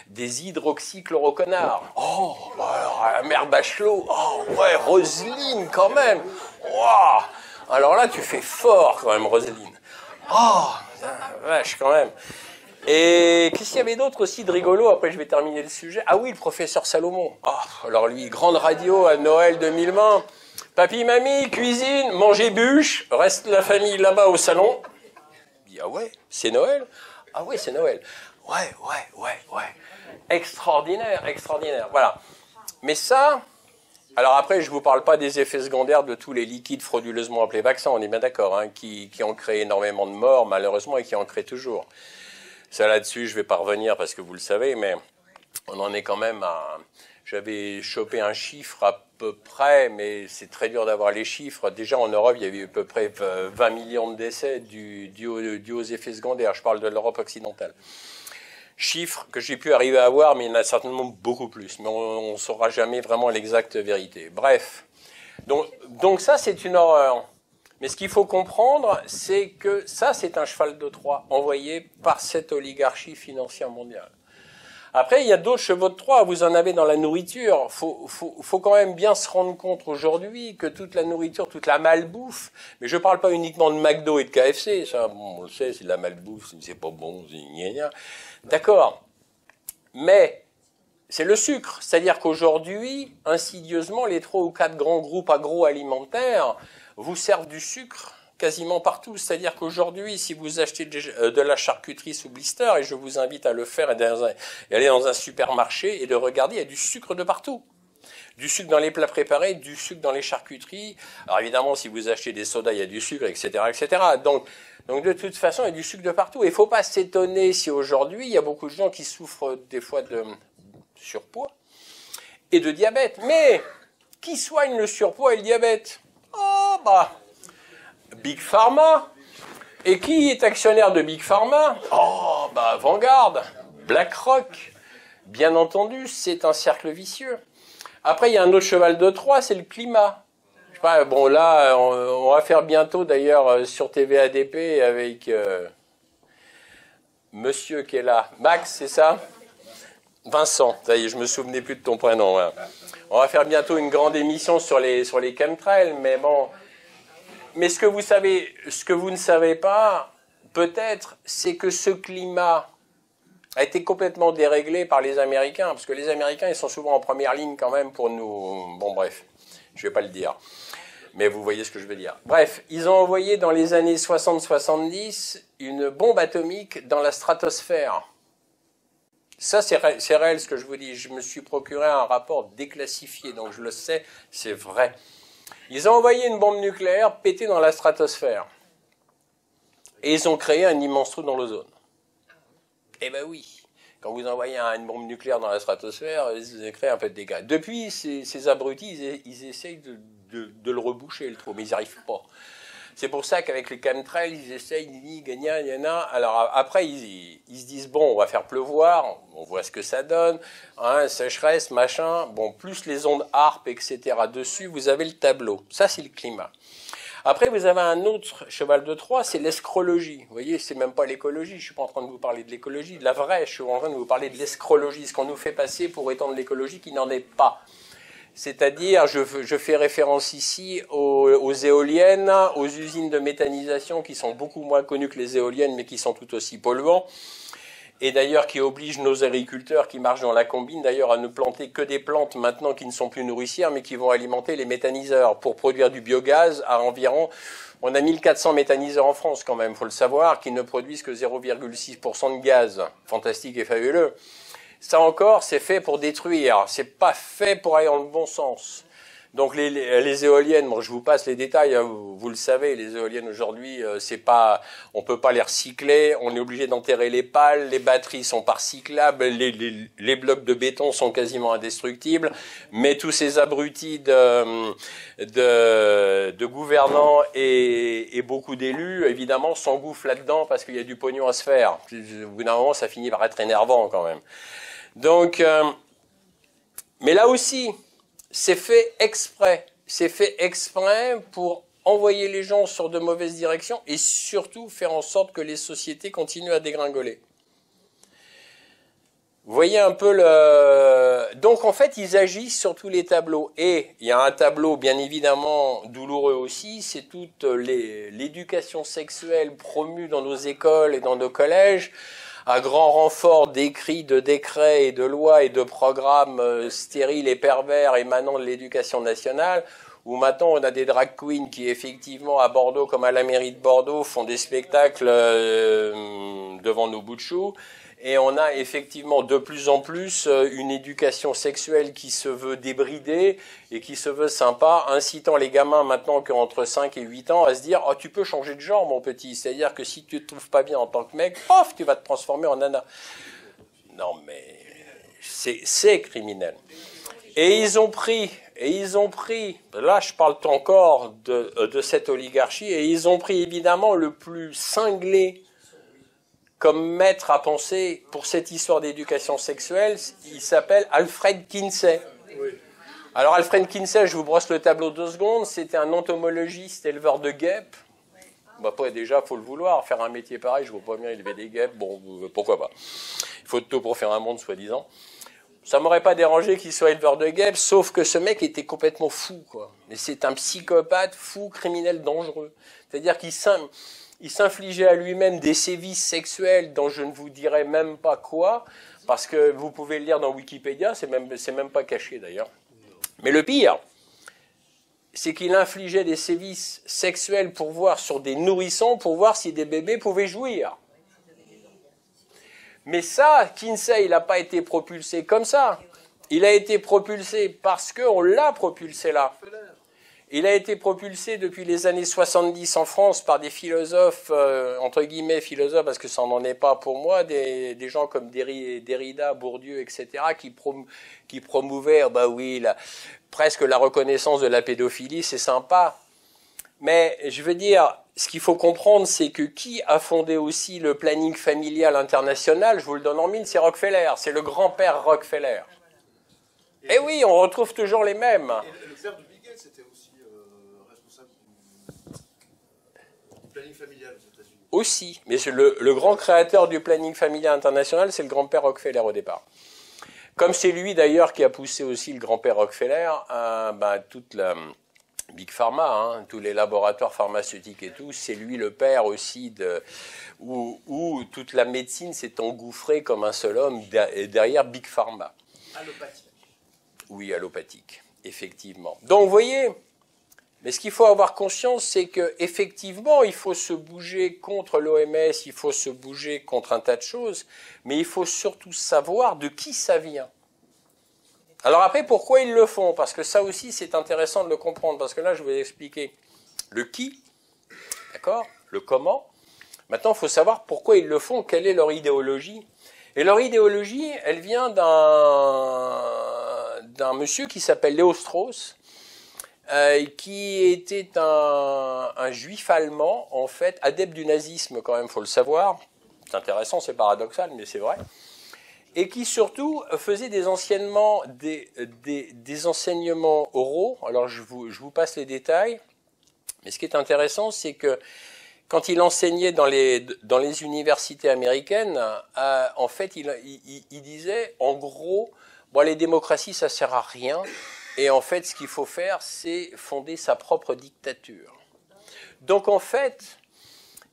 des hydroxychloroconards. Alors, la mère Bachelot, ouais, Roselyne quand même. Wow. Alors là, tu fais fort quand même, Roselyne. Vache quand même. Et qu'est-ce qu'il y avait d'autre aussi de rigolo? Après, je vais terminer le sujet. Ah oui, le professeur Salomon. Alors lui, grande radio à Noël 2020. Papy, mamie, cuisine, mangez bûche, reste la famille là-bas au salon. Il dit, ouais, c'est Noël? Ah oui, c'est Noël. Ouais. Extraordinaire. Voilà. Mais ça, Alors après, je ne vous parle pas des effets secondaires de tous les liquides frauduleusement appelés vaccins, on est bien d'accord, hein, qui ont créé énormément de morts, malheureusement, et qui en créent toujours. Ça, là-dessus, je ne vais pas revenir parce que vous le savez, mais on en est quand même à... J'avais chopé un chiffre à peu près, mais c'est très dur d'avoir les chiffres. Déjà, en Europe, il y avait à peu près 20 millions de décès dus aux effets secondaires. Je parle de l'Europe occidentale. Chiffres que j'ai pu arriver à avoir, mais il y en a certainement beaucoup plus. Mais on ne saura jamais vraiment l'exacte vérité. Bref. Donc ça, c'est une horreur. Mais ce qu'il faut comprendre, c'est que ça, c'est un cheval de Troie envoyé par cette oligarchie financière mondiale. Après, il y a d'autres chevaux de Troie, vous en avez dans la nourriture. Faut quand même bien se rendre compte aujourd'hui que toute la nourriture, toute la malbouffe, mais je ne parle pas uniquement de McDo et de KFC, ça, bon, on le sait, c'est de la malbouffe, c'est pas bon, c'est gna gna. D'accord. Mais c'est le sucre, c'est-à-dire qu'aujourd'hui, insidieusement, les 3 ou 4 grands groupes agroalimentaires vous servent du sucre quasiment partout. C'est-à-dire qu'aujourd'hui, si vous achetez de la charcuterie sous blister, et je vous invite à le faire et aller dans un supermarché et de regarder, il y a du sucre de partout. Du sucre dans les plats préparés, du sucre dans les charcuteries. Alors évidemment, si vous achetez des sodas, il y a du sucre, etc., etc. Donc de toute façon, il y a du sucre de partout. Et il ne faut pas s'étonner si aujourd'hui, il y a beaucoup de gens qui souffrent des fois de surpoids et de diabète. Mais qui soigne le surpoids et le diabète? Oh, bah... Big Pharma. Et qui est actionnaire de Big Pharma? Oh, bah Vanguard, BlackRock. Bien entendu, c'est un cercle vicieux. Après, il y a un autre cheval de Troie, c'est le climat. Je sais pas, bon là, on va faire bientôt d'ailleurs sur TVADP avec monsieur qui est là. Max, c'est ça? Vincent, ça y est, je me souvenais plus de ton prénom. Hein. On va faire bientôt une grande émission sur les chemtrails, mais bon... Mais ce que vous ne savez pas, peut-être, c'est que ce climat a été complètement déréglé par les Américains, parce que les Américains, ils sont souvent en première ligne quand même pour nous... Bon, bref, je ne vais pas le dire, mais vous voyez ce que je veux dire. Bref, ils ont envoyé dans les années 60-70 une bombe atomique dans la stratosphère. Ça, c'est réel ce que je vous dis. Je me suis procuré un rapport déclassifié, donc je le sais, c'est vrai. Ils ont envoyé une bombe nucléaire pétée dans la stratosphère. Et ils ont créé un immense trou dans l'ozone. Eh ben oui, quand vous envoyez une bombe nucléaire dans la stratosphère, ils créent un peu de dégâts. Depuis, ces abrutis, ils essayent de le reboucher, le trou, mais ils n'y arrivent pas. C'est pour ça qu'avec les chemtrails, ils essayent, alors après, ils se disent, bon, on va faire pleuvoir, on voit ce que ça donne, hein, sécheresse, machin, bon, plus les ondes HAARP, etc. dessus, vous avez le tableau. Ça, c'est le climat. Après, vous avez un autre cheval de Troie, c'est l'escrologie. Vous voyez, c'est même pas l'écologie, je ne suis pas en train de vous parler de l'écologie, de la vraie, je suis en train de vous parler de l'escrologie, ce qu'on nous fait passer pour étendre l'écologie qui n'en est pas. C'est-à-dire, je fais référence ici aux éoliennes, aux usines de méthanisation qui sont beaucoup moins connues que les éoliennes, mais qui sont tout aussi polluants. Et d'ailleurs, qui obligent nos agriculteurs qui marchent dans la combine, d'ailleurs, à ne planter que des plantes maintenant qui ne sont plus nourricières, mais qui vont alimenter les méthaniseurs pour produire du biogaz à environ... On a 1400 méthaniseurs en France quand même, il faut le savoir, qui ne produisent que 0,6% de gaz. Fantastique et fabuleux. Ça encore, c'est fait pour détruire, c'est pas fait pour aller dans le bon sens. Donc les éoliennes, bon, je vous passe les détails, hein, vous le savez, les éoliennes aujourd'hui, on peut pas les recycler, on est obligé d'enterrer les pales, les batteries sont pas recyclables, les blocs de béton sont quasiment indestructibles, mais tous ces abrutis de gouvernants et beaucoup d'élus, évidemment, s'engouffrent là-dedans parce qu'il y a du pognon à se faire. Au bout d'un moment, ça finit par être énervant quand même. Donc, mais là aussi, c'est fait exprès. C'est fait exprès pour envoyer les gens sur de mauvaises directions et surtout faire en sorte que les sociétés continuent à dégringoler. Vous voyez un peu le... Donc en fait, ils agissent sur tous les tableaux. Et il y a un tableau bien évidemment douloureux aussi, c'est toute l'éducation sexuelle promue dans nos écoles et dans nos collèges, à grand renfort d'écrits, de décrets et de lois et de programmes stériles et pervers émanant de l'éducation nationale, où maintenant on a des drag queens qui effectivement à Bordeaux comme à la mairie de Bordeaux font des spectacles devant nos bouts de choux, Et on a effectivement de plus en plus une éducation sexuelle qui se veut débridée et qui se veut sympa, incitant les gamins maintenant qui ont entre 5 et 8 ans à se dire « Oh, tu peux changer de genre, mon petit. C'est-à-dire que si tu ne te trouves pas bien en tant que mec, pof, tu vas te transformer en nana. » Non, mais c'est criminel. Et ils ont pris, là je parle encore de cette oligarchie, et ils ont pris évidemment le plus cinglé comme maître à penser pour cette histoire d'éducation sexuelle. Il s'appelle Alfred Kinsey. Oui. Alors Alfred Kinsey, je vous brosse le tableau 2 secondes, c'était un entomologiste éleveur de guêpes. Bah, déjà, il faut le vouloir, faire un métier pareil, je ne vois pas bien élever des guêpes, bon, pourquoi pas. Il faut de tout pour faire un monde, soi-disant. Ça m'aurait pas dérangé qu'il soit éleveur de guêpes, sauf que ce mec était complètement fou, quoi. Mais c'est un psychopathe, fou, criminel, dangereux. C'est-à-dire qu'il s'infligeait à lui-même des sévices sexuels dont je ne vous dirai même pas quoi, parce que vous pouvez le lire dans Wikipédia, c'est même pas caché d'ailleurs. Mais le pire, c'est qu'il infligeait des sévices sexuels pour voir sur des nourrissons, pour voir si des bébés pouvaient jouir. Mais ça, Kinsey, il n'a pas été propulsé comme ça. Il a été propulsé parce qu'on l'a propulsé là. Il a été propulsé depuis les années 70 en France par des philosophes, entre guillemets philosophes, parce que ça n'en est pas pour moi, des gens comme Derrida, Bourdieu, etc., qui promouvaient, bah oui, presque la reconnaissance de la pédophilie, c'est sympa. Mais je veux dire, ce qu'il faut comprendre, c'est que qui a fondé aussi le planning familial international, je vous le donne en mille, c'est Rockefeller, c'est le grand-père Rockefeller. Et oui, on retrouve toujours les mêmes. Et le père de Bill Gates était aussi responsable du planning familial aux États-Unis. Aussi, mais le grand créateur du planning familial international, c'est le grand-père Rockefeller au départ. Comme c'est lui d'ailleurs qui a poussé aussi le grand-père Rockefeller, toute la Big Pharma, hein, tous les laboratoires pharmaceutiques et tout, c'est lui le père aussi où toute la médecine s'est engouffrée comme un seul homme derrière Big Pharma. Allopathique. Oui, allopathique, effectivement. Donc, vous voyez, mais ce qu'il faut avoir conscience, c'est qu'effectivement, il faut se bouger contre l'OMS, il faut se bouger contre un tas de choses, mais il faut surtout savoir de qui ça vient. Alors après, pourquoi ils le font? Parce que ça aussi, c'est intéressant de le comprendre, parce que là, je vais expliquer le qui, d'accord, le comment. Maintenant, il faut savoir pourquoi ils le font, quelle est leur idéologie. Et leur idéologie, elle vient d'un monsieur qui s'appelle Léo Strauss, qui était un juif allemand, en fait, adepte du nazisme quand même, il faut le savoir. C'est intéressant, c'est paradoxal, mais c'est vrai. Et qui surtout faisait des enseignements oraux. Alors je vous passe les détails, mais ce qui est intéressant, c'est que quand il enseignait dans les universités américaines, en fait, il disait, en gros, bon, les démocraties, ça sert à rien, et en fait, ce qu'il faut faire, c'est fonder sa propre dictature. Donc, en fait,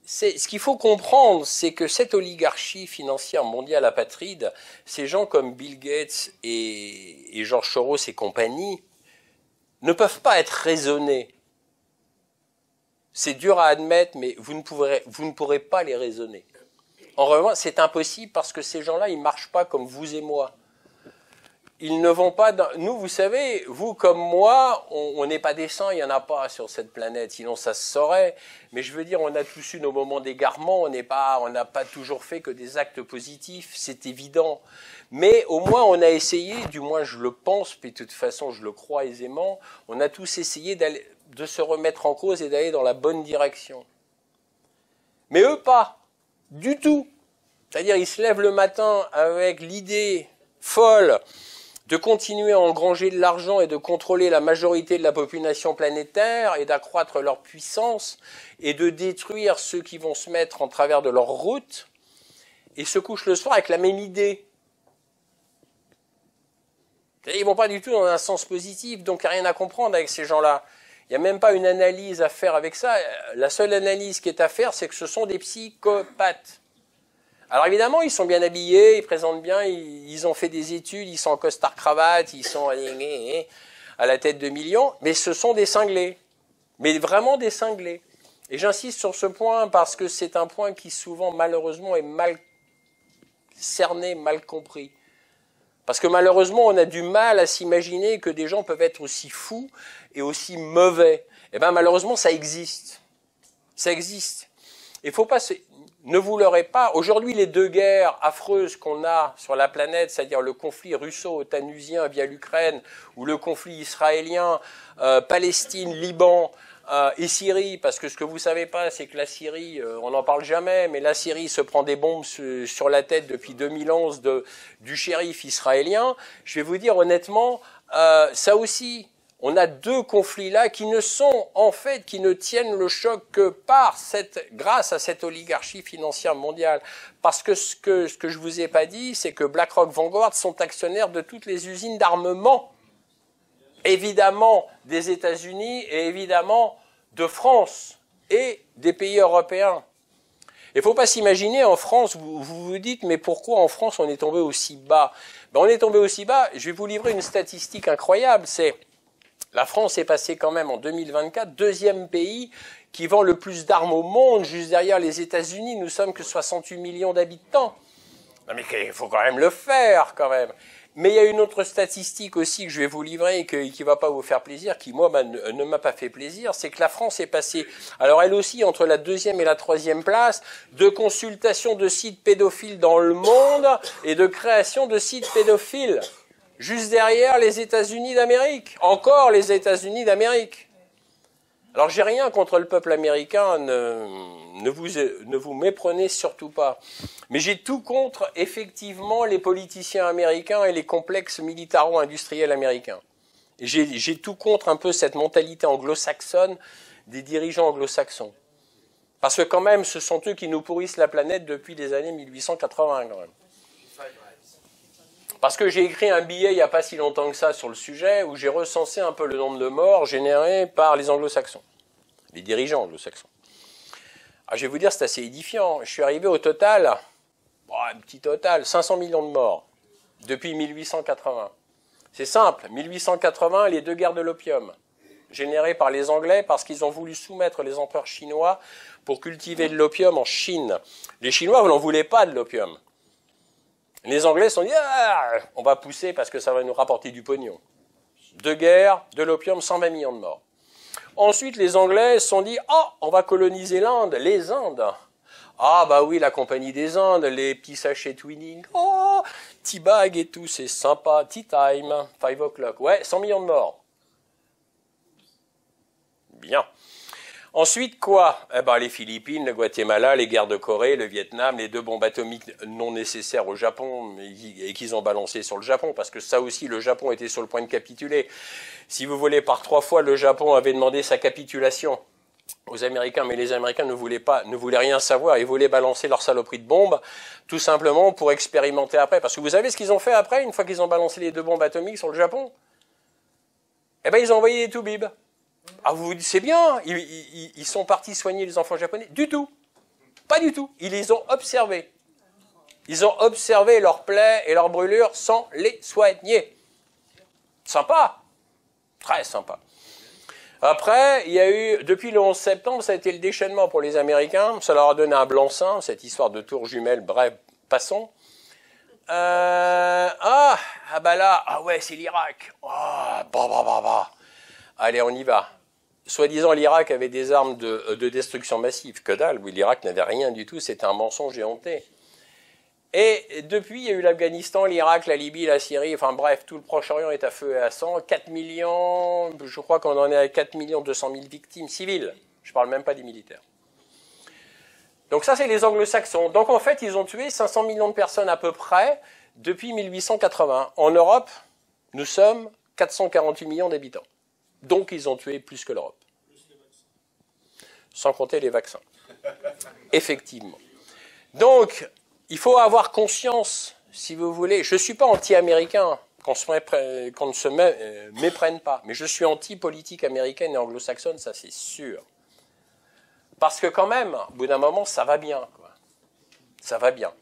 ce qu'il faut comprendre, c'est que cette oligarchie financière mondiale apatride, ces gens comme Bill Gates et George Soros et compagnie, ne peuvent pas être raisonnés. C'est dur à admettre, mais vous ne pourrez pas les raisonner. En revanche, c'est impossible parce que ces gens-là, ils ne marchent pas comme vous et moi. Ils ne vont pas dans... Nous, vous savez, vous comme moi, on n'est pas des saints, il n'y en a pas sur cette planète, sinon ça se saurait. Mais je veux dire, on a tous eu nos moments d'égarement, on n'a pas toujours fait que des actes positifs, c'est évident. Mais au moins, on a essayé, du moins je le pense, puis de toute façon je le crois aisément, on a tous essayé de se remettre en cause et d'aller dans la bonne direction. Mais eux, pas. Du tout. C'est-à-dire, ils se lèvent le matin avec l'idée folle de continuer à engranger de l'argent et de contrôler la majorité de la population planétaire et d'accroître leur puissance et de détruire ceux qui vont se mettre en travers de leur route et se couchent le soir avec la même idée. Ils ne vont pas du tout dans un sens positif, donc il n'y a rien à comprendre avec ces gens-là. Il n'y a même pas une analyse à faire avec ça. La seule analyse qui est à faire, c'est que ce sont des psychopathes. Alors évidemment, ils sont bien habillés, ils présentent bien, ils ont fait des études, ils sont en costard-cravate, ils sont à la tête de millions, mais ce sont des cinglés. Mais vraiment des cinglés. Et j'insiste sur ce point parce que c'est un point qui souvent, malheureusement, est mal cerné, mal compris. Parce que malheureusement, on a du mal à s'imaginer que des gens peuvent être aussi fous et aussi mauvais. Eh bien, malheureusement, ça existe. Ça existe. Il faut pas ne vous leurrez pas. Aujourd'hui, les deux guerres affreuses qu'on a sur la planète, c'est-à-dire le conflit russo-ottanusien via l'Ukraine ou le conflit israélien, Palestine, Liban et Syrie, parce que ce que vous savez pas, c'est que la Syrie, on n'en parle jamais, mais la Syrie se prend des bombes sur la tête depuis 2011 du shérif israélien. Je vais vous dire honnêtement, ça aussi, on a deux conflits-là qui ne sont, en fait, qui ne tiennent le choc que grâce à cette oligarchie financière mondiale. Parce que ce que je vous ai pas dit, c'est que BlackRock, Vanguard sont actionnaires de toutes les usines d'armement. Évidemment des États-Unis et évidemment de France et des pays européens. Il ne faut pas s'imaginer, en France, vous vous dites, mais pourquoi en France on est tombé aussi bas? Ben, on est tombé aussi bas, je vais vous livrer une statistique incroyable, c'est la France est passée quand même en 2024, deuxième pays qui vend le plus d'armes au monde, juste derrière les États-Unis, nous sommes que 68 millions d'habitants. Non mais il faut quand même le faire, quand même. Mais il y a une autre statistique aussi que je vais vous livrer et qui ne va pas vous faire plaisir, qui moi ne m'a pas fait plaisir, c'est que la France est passée, alors elle aussi, entre la deuxième et la troisième place, de consultation de sites pédophiles dans le monde et de création de sites pédophiles. Juste derrière les États-Unis d'Amérique. Encore les États-Unis d'Amérique. Alors j'ai rien contre le peuple américain, ne vous méprenez surtout pas. Mais j'ai tout contre, effectivement, les politiciens américains et les complexes militaro-industriels américains. Et j'ai tout contre un peu cette mentalité anglo-saxonne des dirigeants anglo-saxons. Parce que quand même, ce sont eux qui nous pourrissent la planète depuis les années 1880 quand même. Parce que j'ai écrit un billet il n'y a pas si longtemps que ça sur le sujet, où j'ai recensé un peu le nombre de morts générés par les anglo-saxons, les dirigeants anglo-saxons. Alors, je vais vous dire, c'est assez édifiant. Je suis arrivé au total, un petit total, 500 millions de morts depuis 1880. C'est simple, 1880, les deux guerres de l'opium, générées par les Anglais parce qu'ils ont voulu soumettre les empereurs chinois pour cultiver de l'opium en Chine. Les Chinois n'en voulaient pas de l'opium. Les Anglais se sont dit, on va pousser parce que ça va nous rapporter du pognon. Deux guerres, de l'opium, 120 millions de morts. Ensuite, les Anglais se sont dit, on va coloniser l'Inde, les Indes. Ah bah oui, la Compagnie des Indes, les petits sachets Twinning, tea bag et tout, c'est sympa, tea time, 5 o'clock, ouais, 100 millions de morts. Bien. Ensuite, quoi? Eh ben, les Philippines, le Guatemala, les guerres de Corée, le Vietnam, les deux bombes atomiques non nécessaires au Japon et qu'ils ont balancées sur le Japon, parce que ça aussi, le Japon était sur le point de capituler. Si vous voulez, par 3 fois, le Japon avait demandé sa capitulation aux Américains, mais les Américains ne voulaient rien savoir, ils voulaient balancer leur saloperie de bombes, tout simplement pour expérimenter après. Parce que vous savez ce qu'ils ont fait après, une fois qu'ils ont balancé les deux bombes atomiques sur le Japon? Eh ben, ils ont envoyé des toubibs. Ah, vous vous dites, c'est bien, ils sont partis soigner les enfants japonais? Du tout. Pas du tout. Ils les ont observés. Ils ont observé leurs plaies et leurs brûlures sans les soigner. Sympa. Très sympa. Après, il y a eu, depuis le 11 septembre, ça a été le déchaînement pour les Américains. Ça leur a donné un blanc-seing, cette histoire de tours jumelles. Bref, passons. Ouais, c'est l'Irak. Allez, on y va. Soi-disant, l'Irak avait des armes de destruction massive. Que dalle, oui, l'Irak n'avait rien du tout, c'était un mensonge éhonté. Et depuis, il y a eu l'Afghanistan, l'Irak, la Libye, la Syrie, enfin bref, tout le Proche-Orient est à feu et à sang. 4 millions, je crois qu'on en est à 4 200 000 victimes civiles. Je ne parle même pas des militaires. Donc ça, c'est les anglo-saxons. Donc en fait, ils ont tué 500 millions de personnes à peu près depuis 1880. En Europe, nous sommes 448 millions d'habitants. Donc, ils ont tué plus que l'Europe. Sans compter les vaccins. Effectivement. Donc, il faut avoir conscience, si vous voulez. Je ne suis pas anti-américain, qu'on ne se méprenne pas. Mais je suis anti-politique américaine et anglo-saxonne, ça c'est sûr. Parce que quand même, au bout d'un moment, ça va bien, quoi. Ça va bien.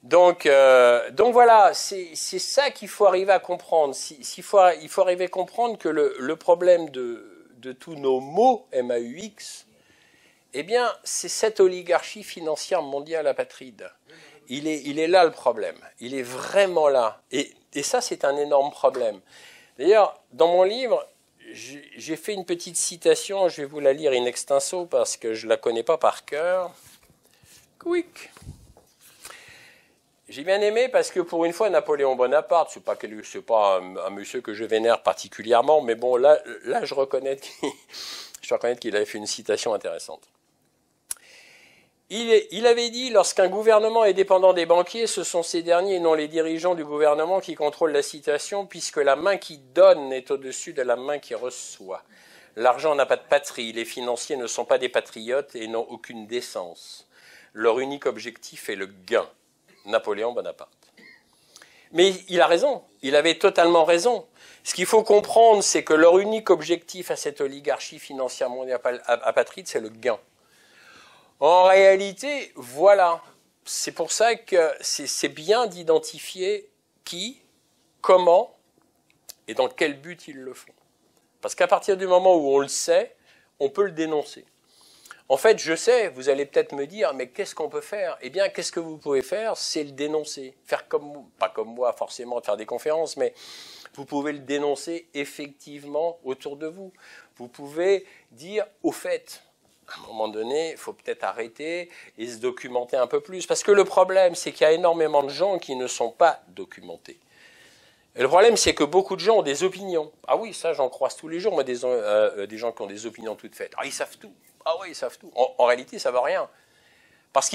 Donc voilà, c'est ça qu'il faut arriver à comprendre. Il faut arriver à comprendre que le problème de tous nos maux, MAUX, eh bien, c'est cette oligarchie financière mondiale apatride. Il est là le problème. Il est vraiment là. Et ça, c'est un énorme problème. D'ailleurs, dans mon livre, j'ai fait une petite citation, je vais vous la lire in extenso parce que je ne la connais pas par cœur. Quick. J'ai bien aimé parce que pour une fois, Napoléon Bonaparte, c'est pas un monsieur que je vénère particulièrement, mais bon, là je reconnais qu'il avait fait une citation intéressante. Il avait dit, lorsqu'un gouvernement est dépendant des banquiers, ce sont ces derniers et non les dirigeants du gouvernement qui contrôlent la situation, puisque la main qui donne est au-dessus de la main qui reçoit. L'argent n'a pas de patrie, les financiers ne sont pas des patriotes et n'ont aucune décence. Leur unique objectif est le gain. Napoléon Bonaparte. Mais il a raison, il avait totalement raison. Ce qu'il faut comprendre, c'est que leur unique objectif à cette oligarchie financière mondiale apatride, c'est le gain. En réalité, voilà, c'est pour ça que c'est bien d'identifier qui, comment et dans quel but ils le font. Parce qu'à partir du moment où on le sait, on peut le dénoncer. En fait, je sais, vous allez peut-être me dire, mais qu'est-ce qu'on peut faire? Eh bien, qu'est-ce que vous pouvez faire? C'est le dénoncer. Faire comme, pas comme moi forcément, de faire des conférences, mais vous pouvez le dénoncer effectivement autour de vous. Vous pouvez dire, au fait, à un moment donné, il faut peut-être arrêter et se documenter un peu plus. Parce que le problème, c'est qu'il y a énormément de gens qui ne sont pas documentés. Et le problème, c'est que beaucoup de gens ont des opinions. Ah oui, ça, j'en croise tous les jours, moi, des gens qui ont des opinions toutes faites. Ah, ils savent tout. Ah oui, ils savent tout. En réalité, ça ne veut rien. Parce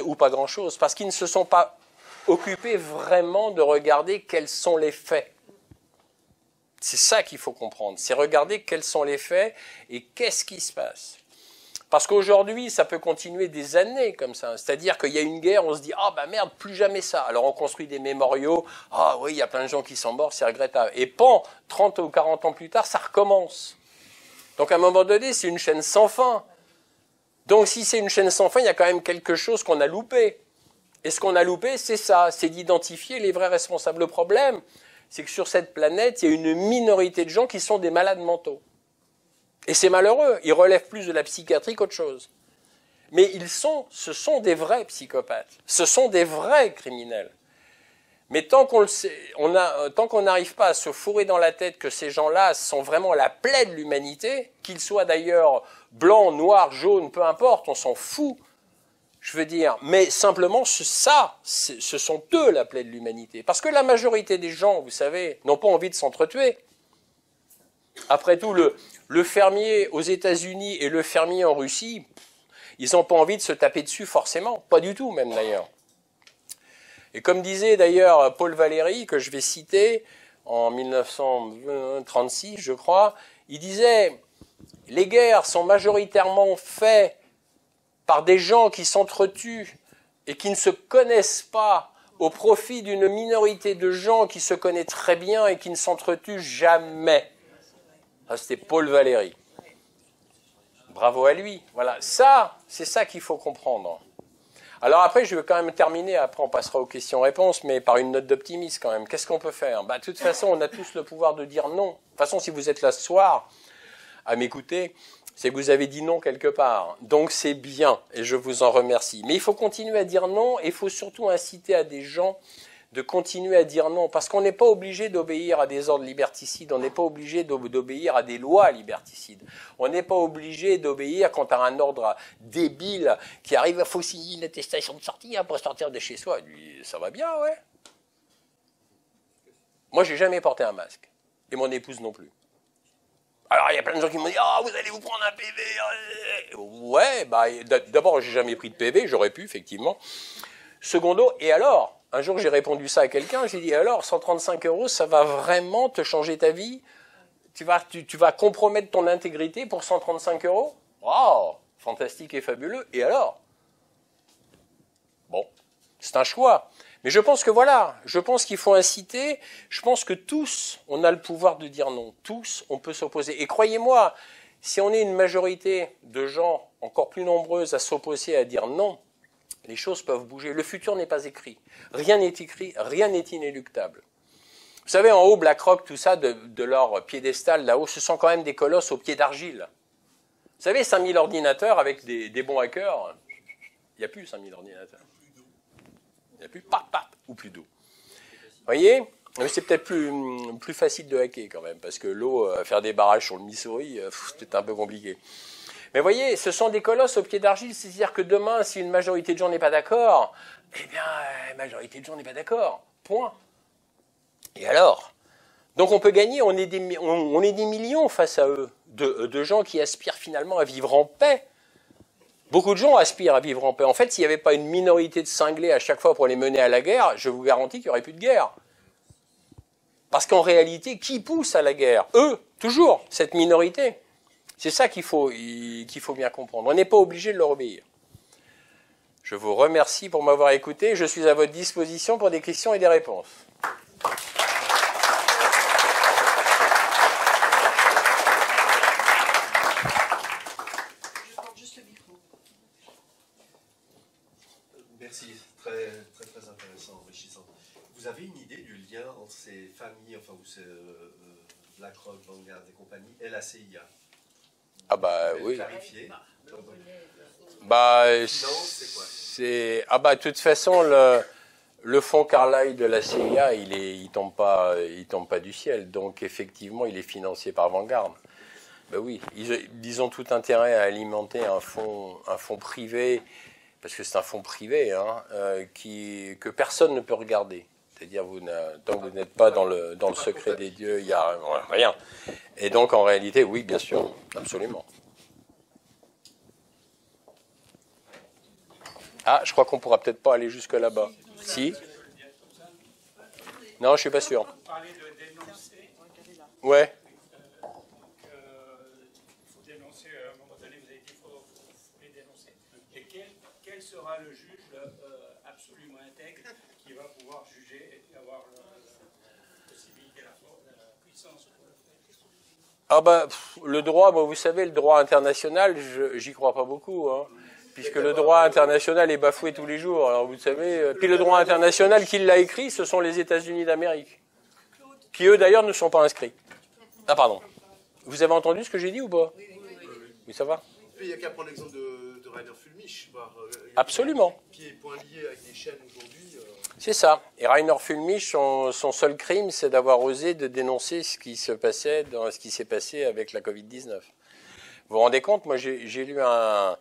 ou pas grand-chose. Parce qu'ils ne se sont pas occupés vraiment de regarder quels sont les faits. C'est ça qu'il faut comprendre. C'est regarder quels sont les faits et qu'est-ce qui se passe. Parce qu'aujourd'hui, ça peut continuer des années comme ça. C'est-à-dire qu'il y a une guerre, on se dit « Ah bah merde, plus jamais ça ». Alors on construit des mémoriaux. « Ah oui, il y a plein de gens qui sont morts, c'est regrettable ». Et 30 ou 40 ans plus tard, ça recommence. Donc à un moment donné, c'est une chaîne sans fin. Donc si c'est une chaîne sans fin, il y a quand même quelque chose qu'on a loupé. Et ce qu'on a loupé, c'est ça, c'est d'identifier les vrais responsables. Le problème, c'est que sur cette planète, il y a une minorité de gens qui sont des malades mentaux. Et c'est malheureux, ils relèvent plus de la psychiatrie qu'autre chose. Mais ce sont des vrais psychopathes, ce sont des vrais criminels. Mais tant qu'on n'arrive pas à se fourrer dans la tête que ces gens-là sont vraiment la plaie de l'humanité, qu'ils soient d'ailleurs blancs, noirs, jaunes, peu importe, on s'en fout, je veux dire. Mais simplement, ce sont eux la plaie de l'humanité. Parce que la majorité des gens, vous savez, n'ont pas envie de s'entretuer. Après tout, le fermier aux États-Unis et le fermier en Russie, ils n'ont pas envie de se taper dessus forcément, pas du tout même d'ailleurs. Et comme disait d'ailleurs Paul Valéry, que je vais citer, en 1936, je crois, il disait « Les guerres sont majoritairement faites par des gens qui s'entretuent et qui ne se connaissent pas au profit d'une minorité de gens qui se connaissent très bien et qui ne s'entretuent jamais. » Ah, c'était Paul Valéry. Bravo à lui. Voilà, c'est ça qu'il faut comprendre. Alors après, je vais quand même terminer, après on passera aux questions-réponses, mais par une note d'optimisme quand même. Qu'est-ce qu'on peut faire? De toute façon, on a tous le pouvoir de dire non. De toute façon, si vous êtes là ce soir à m'écouter, c'est que vous avez dit non quelque part. Donc c'est bien, et je vous en remercie. Mais il faut continuer à dire non, et il faut surtout inciter à des gens de continuer à dire non, parce qu'on n'est pas obligé d'obéir à des ordres liberticides, on n'est pas obligé d'obéir à des lois liberticides, on n'est pas obligé d'obéir quand à un ordre débile qui arrive, il faut signer une attestation de sortie pour sortir de chez soi. Lui, ça va bien, ouais. Moi, j'ai jamais porté un masque, et mon épouse non plus. Alors, il y a plein de gens qui m'ont dit « Ah, vous allez vous prendre un PV !» Ouais, d'abord, j'ai jamais pris de PV, j'aurais pu, effectivement. Secondo, et alors? Un jour, j'ai répondu ça à quelqu'un, j'ai dit, alors, 135 €, ça va vraiment te changer ta vie? Tu vas compromettre ton intégrité pour 135 €? Waouh, fantastique et fabuleux. Et alors? Bon, c'est un choix. Mais je pense que voilà, je pense qu'il faut inciter, je pense que tous, on a le pouvoir de dire non. Tous, on peut s'opposer. Et croyez-moi, si on est une majorité de gens encore plus nombreuses à s'opposer, à dire non, les choses peuvent bouger. Le futur n'est pas écrit. Rien n'est écrit, rien n'est inéluctable. Vous savez, en haut, BlackRock, tout ça, de leur piédestal là-haut, ce sont quand même des colosses aux pieds d'argile. Vous savez, 5000 ordinateurs avec des bons hackers, il n'y a plus 5000 ordinateurs. Il n'y a plus ou plus d'eau. Vous voyez? Mais c'est peut-être plus facile de hacker quand même, parce que l'eau, faire des barrages sur le Missouri, c'est peut-être un peu compliqué. Mais vous voyez, ce sont des colosses au pied d'argile, c'est-à-dire que demain, si une majorité de gens n'est pas d'accord, eh bien, la majorité de gens n'est pas d'accord. Point. Et alors? Donc on peut gagner, on est des millions face à eux, de gens qui aspirent finalement à vivre en paix. Beaucoup de gens aspirent à vivre en paix. En fait, s'il n'y avait pas une minorité de cinglés à chaque fois pour les mener à la guerre, je vous garantis qu'il n'y aurait plus de guerre. Parce qu'en réalité, qui pousse à la guerre? Eux, toujours, cette minorité. C'est ça qu'il faut bien comprendre. On n'est pas obligé de leur obéir. Je vous remercie pour m'avoir écouté. Je suis à votre disposition pour des questions et des réponses. Je porte juste le micro. Merci, très intéressant, enrichissant. Vous avez une idée du lien entre ces familles, enfin, ou ces BlackRock, Vanguard et compagnie, et la CIA? Ah bah oui. Clarifier. Bah, c'est quoi? de toute façon, le fonds Carlyle de la CIA, il tombe pas du ciel. Donc effectivement, il est financé par Vanguard. Ben oui, ils ont tout intérêt à alimenter un fonds privé, parce que c'est un fonds privé, hein, que personne ne peut regarder. C'est-à-dire, tant que vous n'êtes pas dans le secret des dieux, il n'y a rien. Et donc, en réalité, oui, bien sûr, absolument. Ah, je crois qu'on ne pourra peut-être pas aller jusque là-bas. Si? Non, je ne suis pas sûr. Vous parlez de dénoncer. Ouais. Il faut dénoncer, à un moment donné, vous avez dit qu'il faut les dénoncer. Et quel sera le juge absolument intègre qui va pouvoir juger et avoir la possibilité, la puissance pour le faire? Ah bah, le droit, vous savez, le droit international, j'y crois pas beaucoup, hein, puisque le droit international est bafoué tous les jours. Alors vous savez, puis le droit international qui l'a écrit, ce sont les États-Unis d'Amérique, qui eux d'ailleurs ne sont pas inscrits. Ah pardon. Vous avez entendu ce que j'ai dit ou pas? Oui, ça va? Il n'y a qu'à prendre l'exemple de Rainer Fulmich. Absolument. Pieds et poings liés avec des chaînes aujourd'hui. C'est ça. Et Rainer Fulmich, son seul crime, c'est d'avoir osé de dénoncer ce qui s'est passé avec la Covid-19. Vous vous rendez compte? Moi, j'ai lu un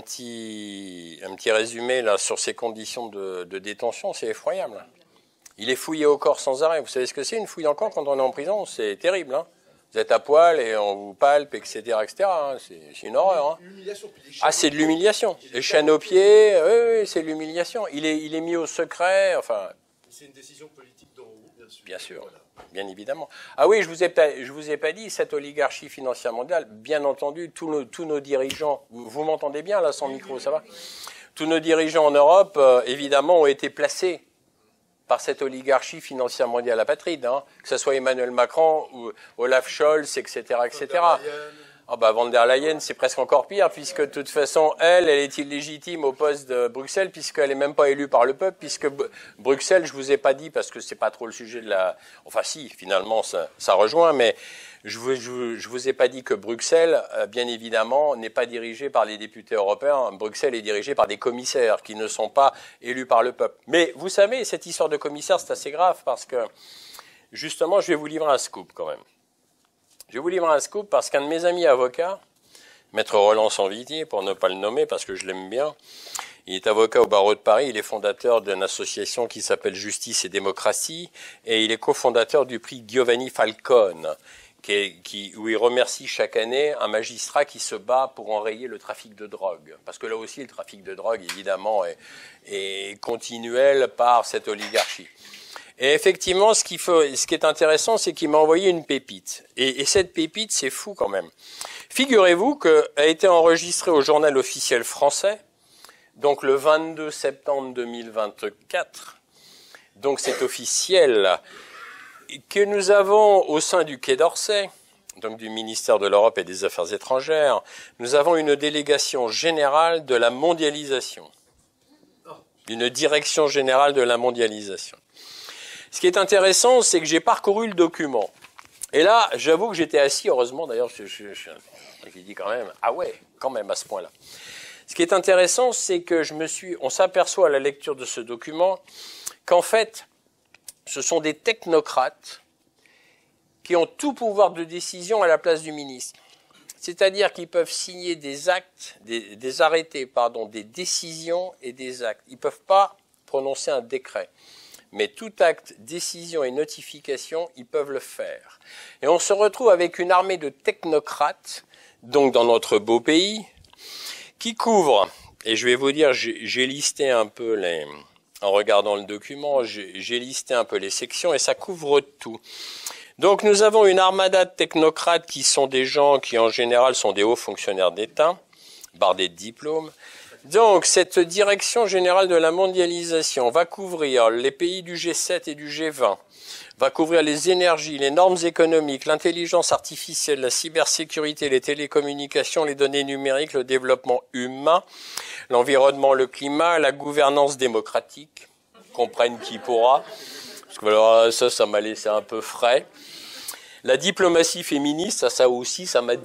petit résumé là sur ses conditions de détention. C'est effroyable. Il est fouillé au corps sans arrêt. Vous savez ce que c'est, une fouille en corps quand on est en prison? C'est terrible, hein. Vous êtes à poil et on vous palpe, etc., etc. Hein. C'est une horreur. Hein. Ah, c'est de l'humiliation. Les chaînes aux pieds, oui, c'est de l'humiliation. Il est mis au secret, enfin... C'est une décision politique d'en haut, bien sûr. Bien sûr, voilà. bien évidemment. Ah oui, je vous ai pas dit, cette oligarchie financière mondiale, bien entendu, tous nos dirigeants, vous m'entendez bien là, sans micro, ça va? Tous nos dirigeants en Europe, évidemment, ont été placés par cette oligarchie financière mondiale apatride, hein, que ce soit Emmanuel Macron ou Olaf Scholz, etc., etc. Ah bah Van der Leyen, c'est presque encore pire, puisque de toute façon, elle est illégitime au poste de Bruxelles, puisqu'elle n'est même pas élue par le peuple, puisque Bruxelles, je vous ai pas dit, parce que c'est pas trop le sujet de la... Enfin si, finalement, ça rejoint, mais je vous ai pas dit que Bruxelles, bien évidemment, n'est pas dirigée par les députés européens. Bruxelles est dirigée par des commissaires qui ne sont pas élus par le peuple. Mais vous savez, cette histoire de commissaire, c'est assez grave, parce que, justement, je vais vous livrer un scoop quand même. Je vais vous livrer un scoop parce qu'un de mes amis avocats, Maître Roland Sanvitier, pour ne pas le nommer parce que je l'aime bien, il est avocat au barreau de Paris, il est fondateur d'une association qui s'appelle Justice et Démocratie, et il est cofondateur du prix Giovanni Falcone, où il remercie chaque année un magistrat qui se bat pour enrayer le trafic de drogue. Parce que là aussi, le trafic de drogue, évidemment, est continuel par cette oligarchie. Et effectivement, ce qui est intéressant, c'est qu'il m'a envoyé une pépite. Et cette pépite, c'est fou quand même. Figurez-vous qu'elle a été enregistrée au journal officiel français, donc le 22 septembre 2024. Donc c'est officiel, que nous avons au sein du Quai d'Orsay, donc du ministère de l'Europe et des Affaires étrangères, nous avons une délégation générale de la mondialisation. Une direction générale de la mondialisation. Ce qui est intéressant, c'est que j'ai parcouru le document. Et là, j'avoue que j'étais assis, heureusement, d'ailleurs, j'ai dit quand même, ah ouais, quand même, à ce point-là. Ce qui est intéressant, c'est que on s'aperçoit à la lecture de ce document qu'en fait, ce sont des technocrates qui ont tout pouvoir de décision à la place du ministre. C'est-à-dire qu'ils peuvent signer des actes, des arrêtés, des décisions et des actes. Ils ne peuvent pas prononcer un décret. Mais tout acte, décision et notification, ils peuvent le faire. Et on se retrouve avec une armée de technocrates, donc dans notre beau pays, qui couvre, et je vais vous dire, j'ai listé un peu en regardant le document, j'ai listé un peu les sections et ça couvre tout. Donc nous avons une armada de technocrates qui sont des gens qui en général sont des hauts fonctionnaires d'État, bardés de diplômes. Donc cette direction générale de la mondialisation va couvrir les pays du G7 et du G20, va couvrir les énergies, les normes économiques, l'intelligence artificielle, la cybersécurité, les télécommunications, les données numériques, le développement humain, l'environnement, le climat, la gouvernance démocratique, comprenne qui pourra, parce que alors, ça m'a laissé un peu frais. La diplomatie féministe, ça aussi, ça m'a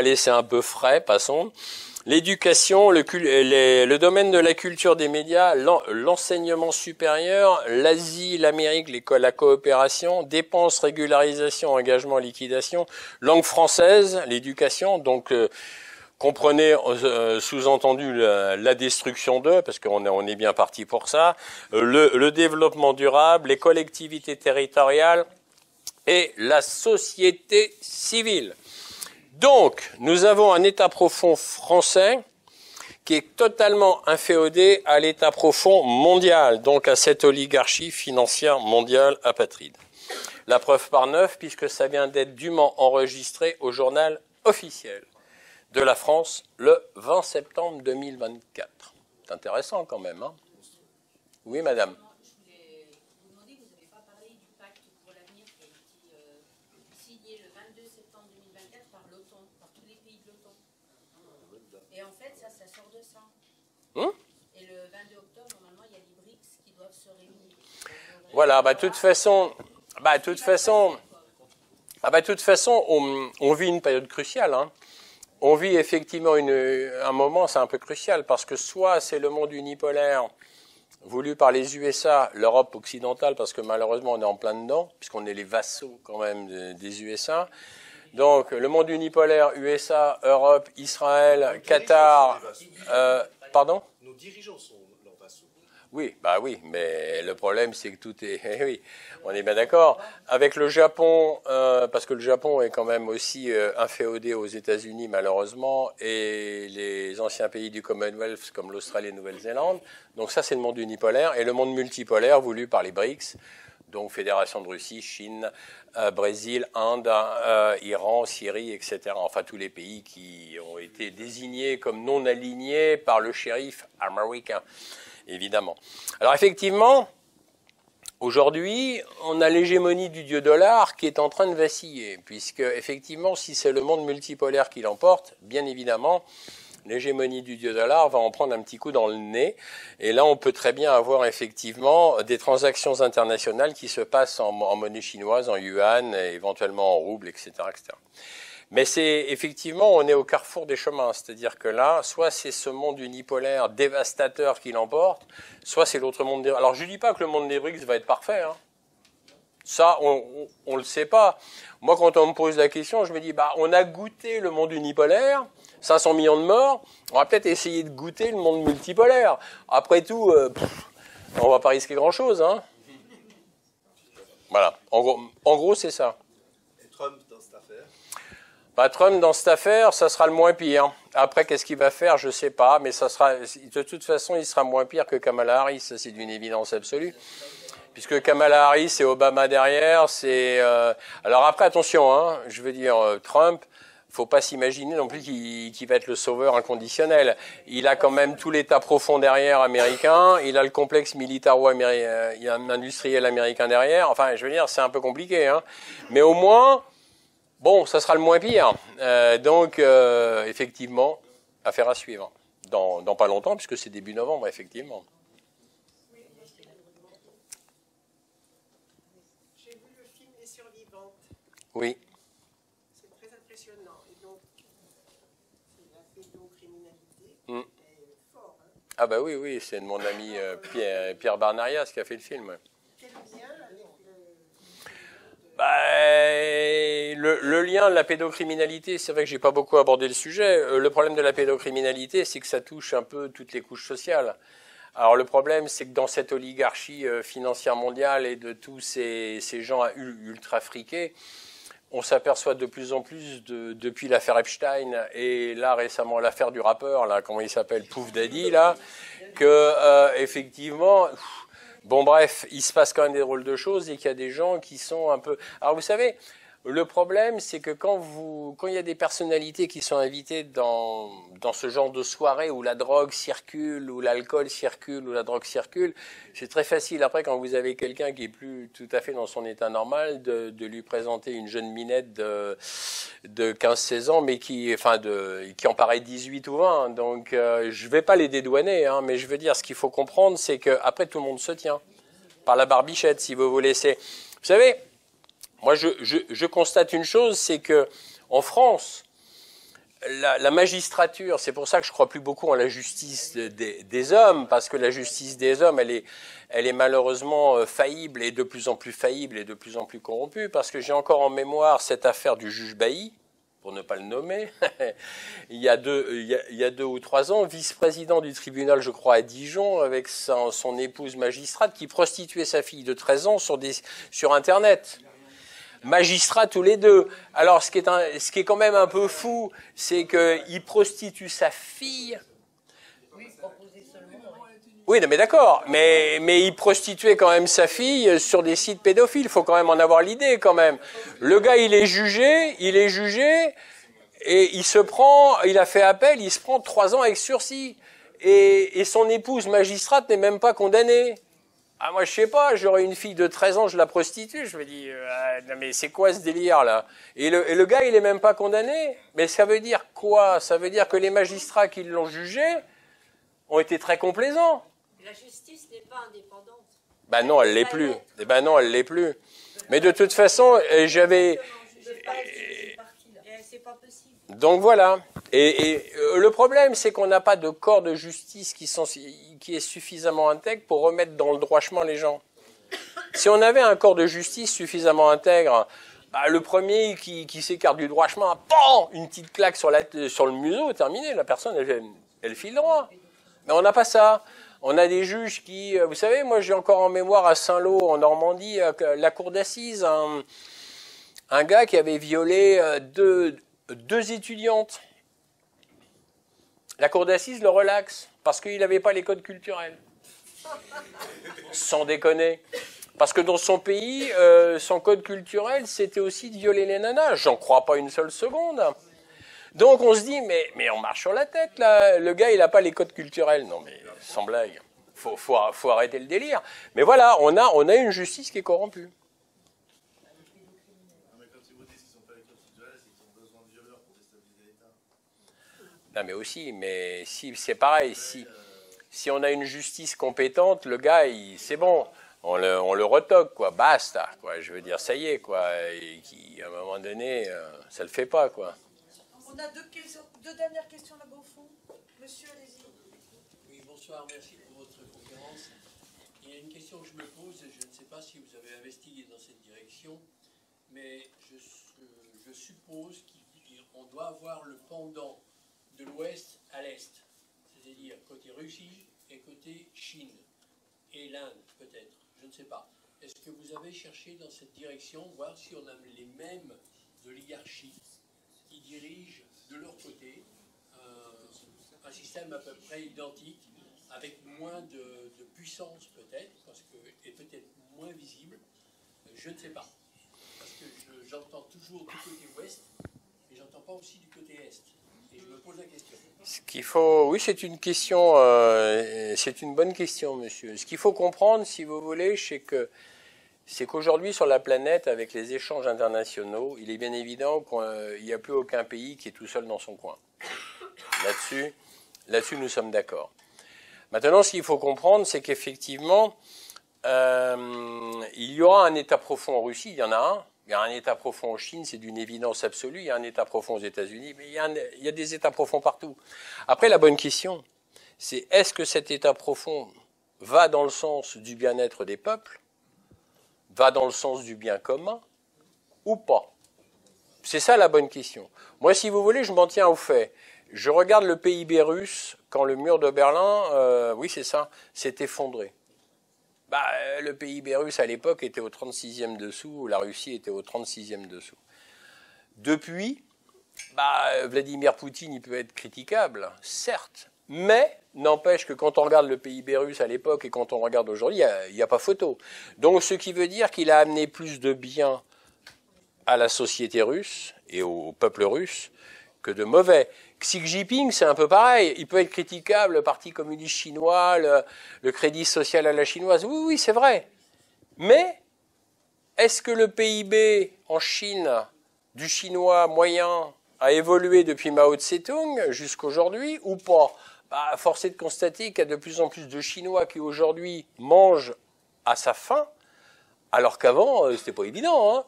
laissé un peu frais, passons. L'éducation, le domaine de la culture des médias, l'enseignement supérieur, l'Asie, l'Amérique, la coopération, dépenses, régularisation, engagement, liquidation, langue française, l'éducation, donc comprenez sous-entendu la destruction d'eux, parce qu'on est bien parti pour ça, le développement durable, les collectivités territoriales et la société civile. Donc, nous avons un État profond français qui est totalement inféodé à l'État profond mondial, donc à cette oligarchie financière mondiale apatride. La preuve par 9, puisque ça vient d'être dûment enregistré au journal officiel de la France le 20 septembre 2024. C'est intéressant quand même, hein? Oui, madame. Et le 22 octobre, normalement, il y a les BRICS qui doivent se réunir. Voilà, de toute façon, on vit une période cruciale, hein. On vit effectivement un moment, c'est un peu crucial, parce que soit c'est le monde unipolaire voulu par les USA, l'Europe occidentale, parce que malheureusement on est en plein dedans, puisqu'on est les vassaux quand même des USA. Donc le monde unipolaire, USA, Europe, Israël, Qatar, pardon ? Nos dirigeants sont leurs vassaux. Oui, mais le problème c'est que tout est... oui, on est bien d'accord. Avec le Japon, parce que le Japon est quand même aussi inféodé aux États-Unis malheureusement, et les anciens pays du Commonwealth comme l'Australie et la Nouvelle-Zélande. Donc ça c'est le monde unipolaire, et le monde multipolaire voulu par les BRICS, donc Fédération de Russie, Chine, Brésil, Inde, Iran, Syrie, etc. Enfin tous les pays qui ont été désignés comme non alignés par le shérif américain, évidemment. Alors effectivement, aujourd'hui, on a l'hégémonie du dieu dollar qui est en train de vaciller, puisque effectivement, si c'est le monde multipolaire qui l'emporte, bien évidemment, l'hégémonie du dieu dollar va en prendre un petit coup dans le nez. Et là, on peut très bien avoir effectivement des transactions internationales qui se passent en monnaie chinoise, en yuan, et éventuellement en rouble, etc., etc. Mais c'est effectivement, on est au carrefour des chemins. C'est-à-dire que là, soit c'est ce monde unipolaire dévastateur qui l'emporte, soit c'est l'autre monde des... Alors, je ne dis pas que le monde des BRICS va être parfait, hein. Ça, on le sait pas. Moi, quand on me pose la question, je me dis, on a goûté le monde unipolaire, 500 millions de morts, on va peut-être essayer de goûter le monde multipolaire. Après tout, on va pas risquer grand-chose, hein. Voilà. En gros, c'est ça. Et Trump dans cette affaire? Trump dans cette affaire, ça sera le moins pire. Après, qu'est-ce qu'il va faire, je sais pas, mais ça sera, de toute façon, il sera moins pire que Kamala Harris, ça c'est d'une évidence absolue. Puisque Kamala Harris et Obama derrière, c'est... Alors après, attention, hein, je veux dire, Trump, faut pas s'imaginer non plus qu'il va être le sauveur inconditionnel. Il a quand même tout l'État profond derrière américain, il a le complexe militaro-industriel américain derrière. Enfin, je veux dire, c'est un peu compliqué, hein. Mais au moins, bon, ça sera le moins pire. Donc, effectivement, affaire à suivre. Dans pas longtemps, puisque c'est début novembre, effectivement. Oui. C'est très impressionnant. Et donc, c'est la pédocriminalité. Mm. Ah bah oui, oui, c'est de mon ami Pierre Barnarias qui a fait le film. Quel lien avec Le lien de la pédocriminalité, c'est vrai que j'ai pas beaucoup abordé le sujet. Le problème de la pédocriminalité, c'est que ça touche un peu toutes les couches sociales. Alors le problème, c'est que dans cette oligarchie financière mondiale et de tous ces gens ultra friqués, on s'aperçoit de plus en plus, depuis l'affaire Epstein et là récemment l'affaire du rappeur, là, comment il s'appelle, Puff Daddy, là, que effectivement, bon bref, il se passe quand même des drôles de choses et qu'il y a des gens qui sont un peu... Alors vous savez, le problème, c'est que quand il y a des personnalités qui sont invitées dans ce genre de soirée où la drogue circule, où l'alcool circule, où la drogue circule, c'est très facile après, quand vous avez quelqu'un qui est plus tout à fait dans son état normal, de lui présenter une jeune minette de 15-16 ans, mais qui en paraît 18 ou 20. Donc, je vais pas les dédouaner, hein, mais je veux dire, ce qu'il faut comprendre, c'est qu'après, tout le monde se tient. Par la barbichette, si vous voulez. Vous savez... Moi, je constate une chose, c'est que en France, la magistrature, c'est pour ça que je crois plus beaucoup en la justice des hommes, parce que la justice des hommes, elle est malheureusement faillible et de plus en plus faillible et de plus en plus corrompue, parce que j'ai encore en mémoire cette affaire du juge Bailly, pour ne pas le nommer, il y a 2 ou 3 ans, vice-président du tribunal, je crois, à Dijon, avec son épouse magistrate, qui prostituait sa fille de 13 ans sur Internet. Magistrats tous les deux. Alors, ce qui est quand même un peu fou, c'est qu'il prostitue sa fille. Oui, non, mais d'accord. Mais il prostituait quand même sa fille sur des sites pédophiles. Il faut quand même en avoir l'idée, quand même. Le gars, il est jugé, et il a fait appel, il se prend 3 ans avec sursis. Et son épouse magistrate n'est même pas condamnée. Ah, moi, je sais pas, j'aurais une fille de 13 ans, je la prostitue, je me dis, non, mais c'est quoi ce délire, là? Et le gars, il est même pas condamné. Mais ça veut dire quoi? Ça veut dire que les magistrats qui l'ont jugé ont été très complaisants. La justice n'est pas indépendante. Ben non, elle l'est plus. Eh ben non, elle l'est plus. Mais de toute façon, j'avais... C'est pas possible. Donc voilà. Et le problème, c'est qu'on n'a pas de corps de justice qui est suffisamment intègre pour remettre dans le droit chemin les gens. Si on avait un corps de justice suffisamment intègre, le premier qui s'écarte du droit chemin, PAM, une petite claque sur le museau, terminé, la personne, elle file droit. Mais on n'a pas ça. On a des juges qui... Vous savez, moi j'ai encore en mémoire à Saint-Lô, en Normandie, la cour d'assises, un gars qui avait violé deux étudiantes. La cour d'assises le relaxe, parce qu'il n'avait pas les codes culturels. Sans déconner. Parce que dans son pays, son code culturel, c'était aussi de violer les nanas. J'en crois pas une seule seconde. Donc on se dit, mais on marche sur la tête, là. Le gars, il n'a pas les codes culturels. Non, mais sans blague. Faut arrêter le délire. Mais voilà, on a une justice qui est corrompue. Non, mais aussi, mais si c'est pareil, si on a une justice compétente, le gars, c'est bon, on le retoque, quoi, basta, quoi. Je veux dire, ça y est, quoi. Et à un moment donné, ça le fait pas, quoi. On a deux dernières questions là-bas au fond. Monsieur, allez-y. Oui, bonsoir, merci pour votre conférence. Il y a une question que je me pose, je ne sais pas si vous avez investigué dans cette direction, mais je suppose qu'on doit avoir le pendant de l'ouest à l'est, c'est-à-dire côté Russie et côté Chine, et l'Inde peut-être, je ne sais pas. Est-ce que vous avez cherché dans cette direction, voir si on a les mêmes oligarchies qui dirigent de leur côté un système à peu près identique, avec moins de puissance peut-être, et peut-être moins visible, je ne sais pas. Parce que j'entends toujours du côté ouest, mais j'entends pas aussi du côté est. Et je me pose la question. Ce qu'il faut, oui, c'est une question, c'est une bonne question, monsieur. Ce qu'il faut comprendre, si vous voulez, c'est qu'aujourd'hui sur la planète, avec les échanges internationaux, il est bien évident qu'il n'y a plus aucun pays qui est tout seul dans son coin. Là-dessus, nous sommes d'accord. Maintenant, ce qu'il faut comprendre, c'est qu'effectivement, il y aura un État profond en Russie, il y en a un. Il y a un État profond en Chine, c'est d'une évidence absolue. Il y a un État profond aux États-Unis, mais il y a des États profonds partout. Après, la bonne question, c'est est-ce que cet état profond va dans le sens du bien-être des peuples, va dans le sens du bien commun, ou pas? C'est ça la bonne question. Moi, si vous voulez, je m'en tiens au fait. Je regarde le PIB russe quand le mur de Berlin, oui c'est ça, s'est effondré. Le PIB russe à l'époque était au 36e dessous, la Russie était au 36e dessous. Depuis, Vladimir Poutine, il peut être critiquable, certes, mais n'empêche que quand on regarde le PIB russe à l'époque et quand on regarde aujourd'hui, il n'y a pas photo. Donc ce qui veut dire qu'il a amené plus de bien à la société russe et au peuple russe que de mauvais. Xi Jinping, c'est un peu pareil. Il peut être critiquable, le Parti communiste chinois, le crédit social à la chinoise. Oui, oui, c'est vrai. Mais est-ce que le PIB en Chine du chinois moyen a évolué depuis Mao Tse-tung jusqu'aujourd'hui ou pas? Force est de constater qu'il y a de plus en plus de Chinois qui aujourd'hui mangent à sa faim, alors qu'avant, c'était pas évident, hein.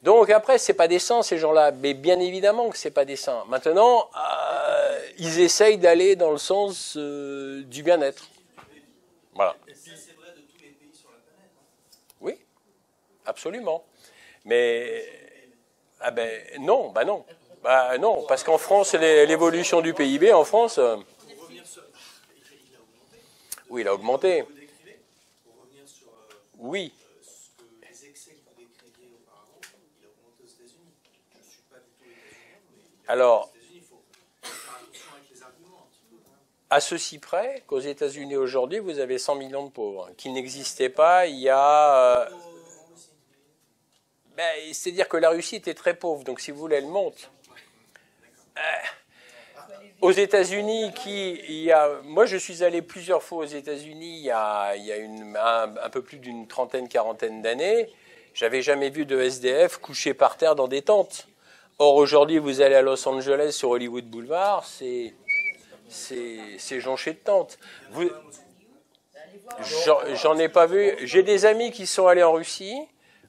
Donc après, c'est pas des saints ces gens-là, mais bien évidemment que c'est pas des saints. Maintenant, ils essayent d'aller dans le sens du bien-être. Voilà. Et ça, c'est vrai de tous les pays sur la planète. Oui, absolument. Mais non, non, parce qu'en France, l'évolution du PIB en France, Pour revenir sur, il a augmenté. oui, il a augmenté. Vous décrivez, pour revenir sur Oui. les excès que vous décriviez auparavant, il a augmenté aux États-Unis. Je ne suis pas du tout états-unien, mais il a Alors, aux États-Unis, il faut faire attention avec les arguments un petit peu. à ceci près qu'aux États-Unis aujourd'hui, vous avez 100 millions de pauvres, qui n'existaient pas il y a... c'est-à-dire que la Russie était très pauvre, donc si vous voulez, elle monte. Aux États-Unis, moi je suis allé plusieurs fois aux États-Unis il y a un peu plus d'une trentaine, quarantaine d'années. J'avais jamais vu de SDF couché par terre dans des tentes. Or aujourd'hui, vous allez à Los Angeles sur Hollywood Boulevard, c'est jonché de tentes. J'en ai pas vu. J'ai des amis qui sont allés en Russie.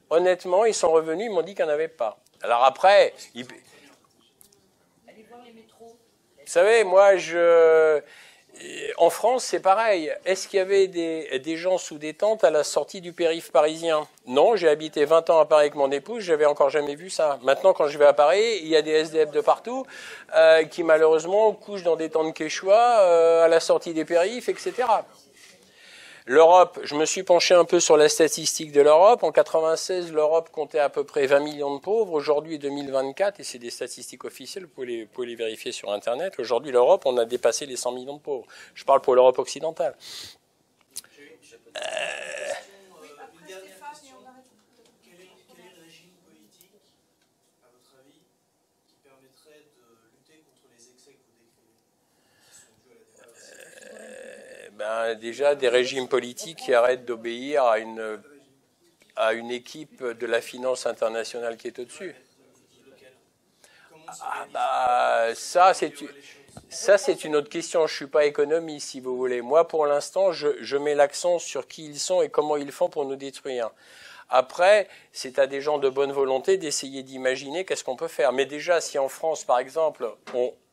Honnêtement, ils sont revenus, ils m'ont dit qu'il n'y en avait pas. Alors après, Allez voir les métros. vous savez, moi, en France, c'est pareil. Est-ce qu'il y avait des gens sous des tentes à la sortie du périph' parisien? Non, j'ai habité 20 ans à Paris avec mon épouse, j'avais encore jamais vu ça. Maintenant, quand je vais à Paris, il y a des SDF de partout qui, malheureusement, couchent dans des tentes quechua à la sortie des périphes, etc. L'Europe, je me suis penché un peu sur la statistique de l'Europe. En 96, l'Europe comptait à peu près 20 millions de pauvres. Aujourd'hui, 2024, et c'est des statistiques officielles, vous pouvez les vérifier sur Internet. Aujourd'hui, l'Europe, on a dépassé les 100 millions de pauvres. Je parle pour l'Europe occidentale. Une dernière question. Quel est le régime politique, à votre avis, qui permettrait de lutter contre les excès que vous décrivez, qui sont dus à la démocratie? Déjà, des régimes politiques qui arrêtent d'obéir à une équipe de la finance internationale qui est au-dessus. Ça, c'est une autre question. Je ne suis pas économiste, si vous voulez. Moi, pour l'instant, je mets l'accent sur qui ils sont et comment ils font pour nous détruire. Après, c'est à des gens de bonne volonté d'essayer d'imaginer qu'est-ce qu'on peut faire. Mais déjà, si en France, par exemple,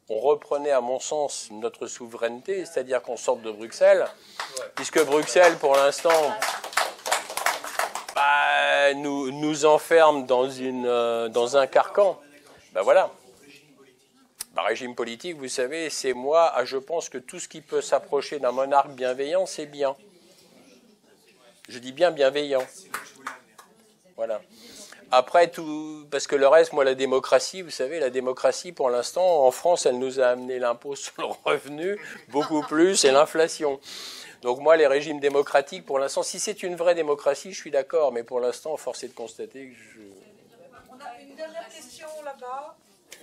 on reprenait, à mon sens, notre souveraineté, c'est-à-dire qu'on sorte de Bruxelles, puisque Bruxelles, pour l'instant, nous enferme dans un carcan. Voilà. Régime politique, vous savez, c'est moi, je pense que tout ce qui peut s'approcher d'un monarque bienveillant, c'est bien. Je dis bien bienveillant. Voilà. Après, parce que le reste, moi, la démocratie, vous savez, la démocratie, pour l'instant, en France, elle nous a amené l'impôt sur le revenu, beaucoup plus, et l'inflation. Donc moi, les régimes démocratiques, pour l'instant, si c'est une vraie démocratie, je suis d'accord, mais pour l'instant, force est de constater que On a une dernière question là-bas,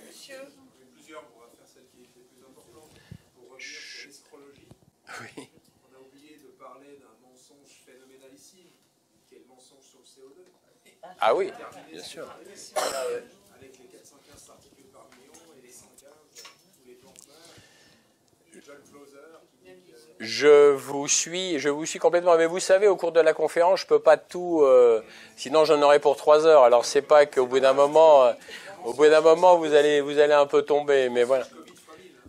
monsieur. Plusieurs, on va faire celle qui est plus importante. Pour revenir sur l'astrologie, oui. on a oublié de parler d'un mensonge phénoménalissime, qui est le mensonge sur le CO2. Ah oui, bien sûr. Avec les 415 particules par million et les 115, tous les plantes-meurs. John Clauser qui dit que... Je vous suis complètement. Mais vous savez, au cours de la conférence, je peux pas tout, sinon j'en aurais pour 3 heures. Alors c'est pas qu'au bout d'un moment, vous allez un peu tomber. Mais voilà.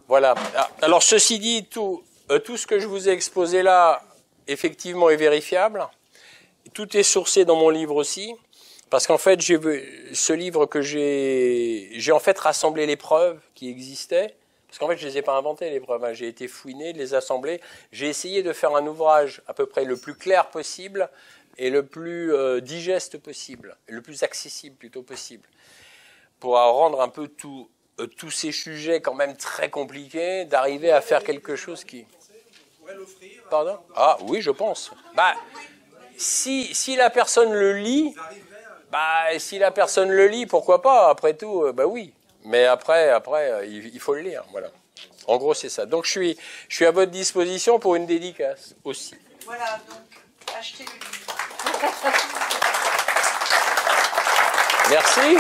Voilà. Alors ceci dit, tout ce que je vous ai exposé là, effectivement, est vérifiable. Tout est sourcé dans mon livre aussi. Parce qu'en fait, ce livre que j'ai en fait rassemblé les preuves qui existaient. Parce qu'en fait, je ne les ai pas inventées, les preuves. Hein. J'ai été fouiné, de les assembler. J'ai essayé de faire un ouvrage à peu près le plus clair possible et le plus digeste possible, le plus accessible plutôt possible, pour rendre un peu tous ces sujets quand même très compliqués, d'arriver à faire quelque chose qui... Pardon ? Ah oui, je pense. Bah, si la personne le lit, pourquoi pas ? Après tout, bah oui. Mais après, il faut le lire, voilà. En gros, c'est ça. Donc, je suis à votre disposition pour une dédicace aussi. Voilà, donc, achetez le livre. Merci.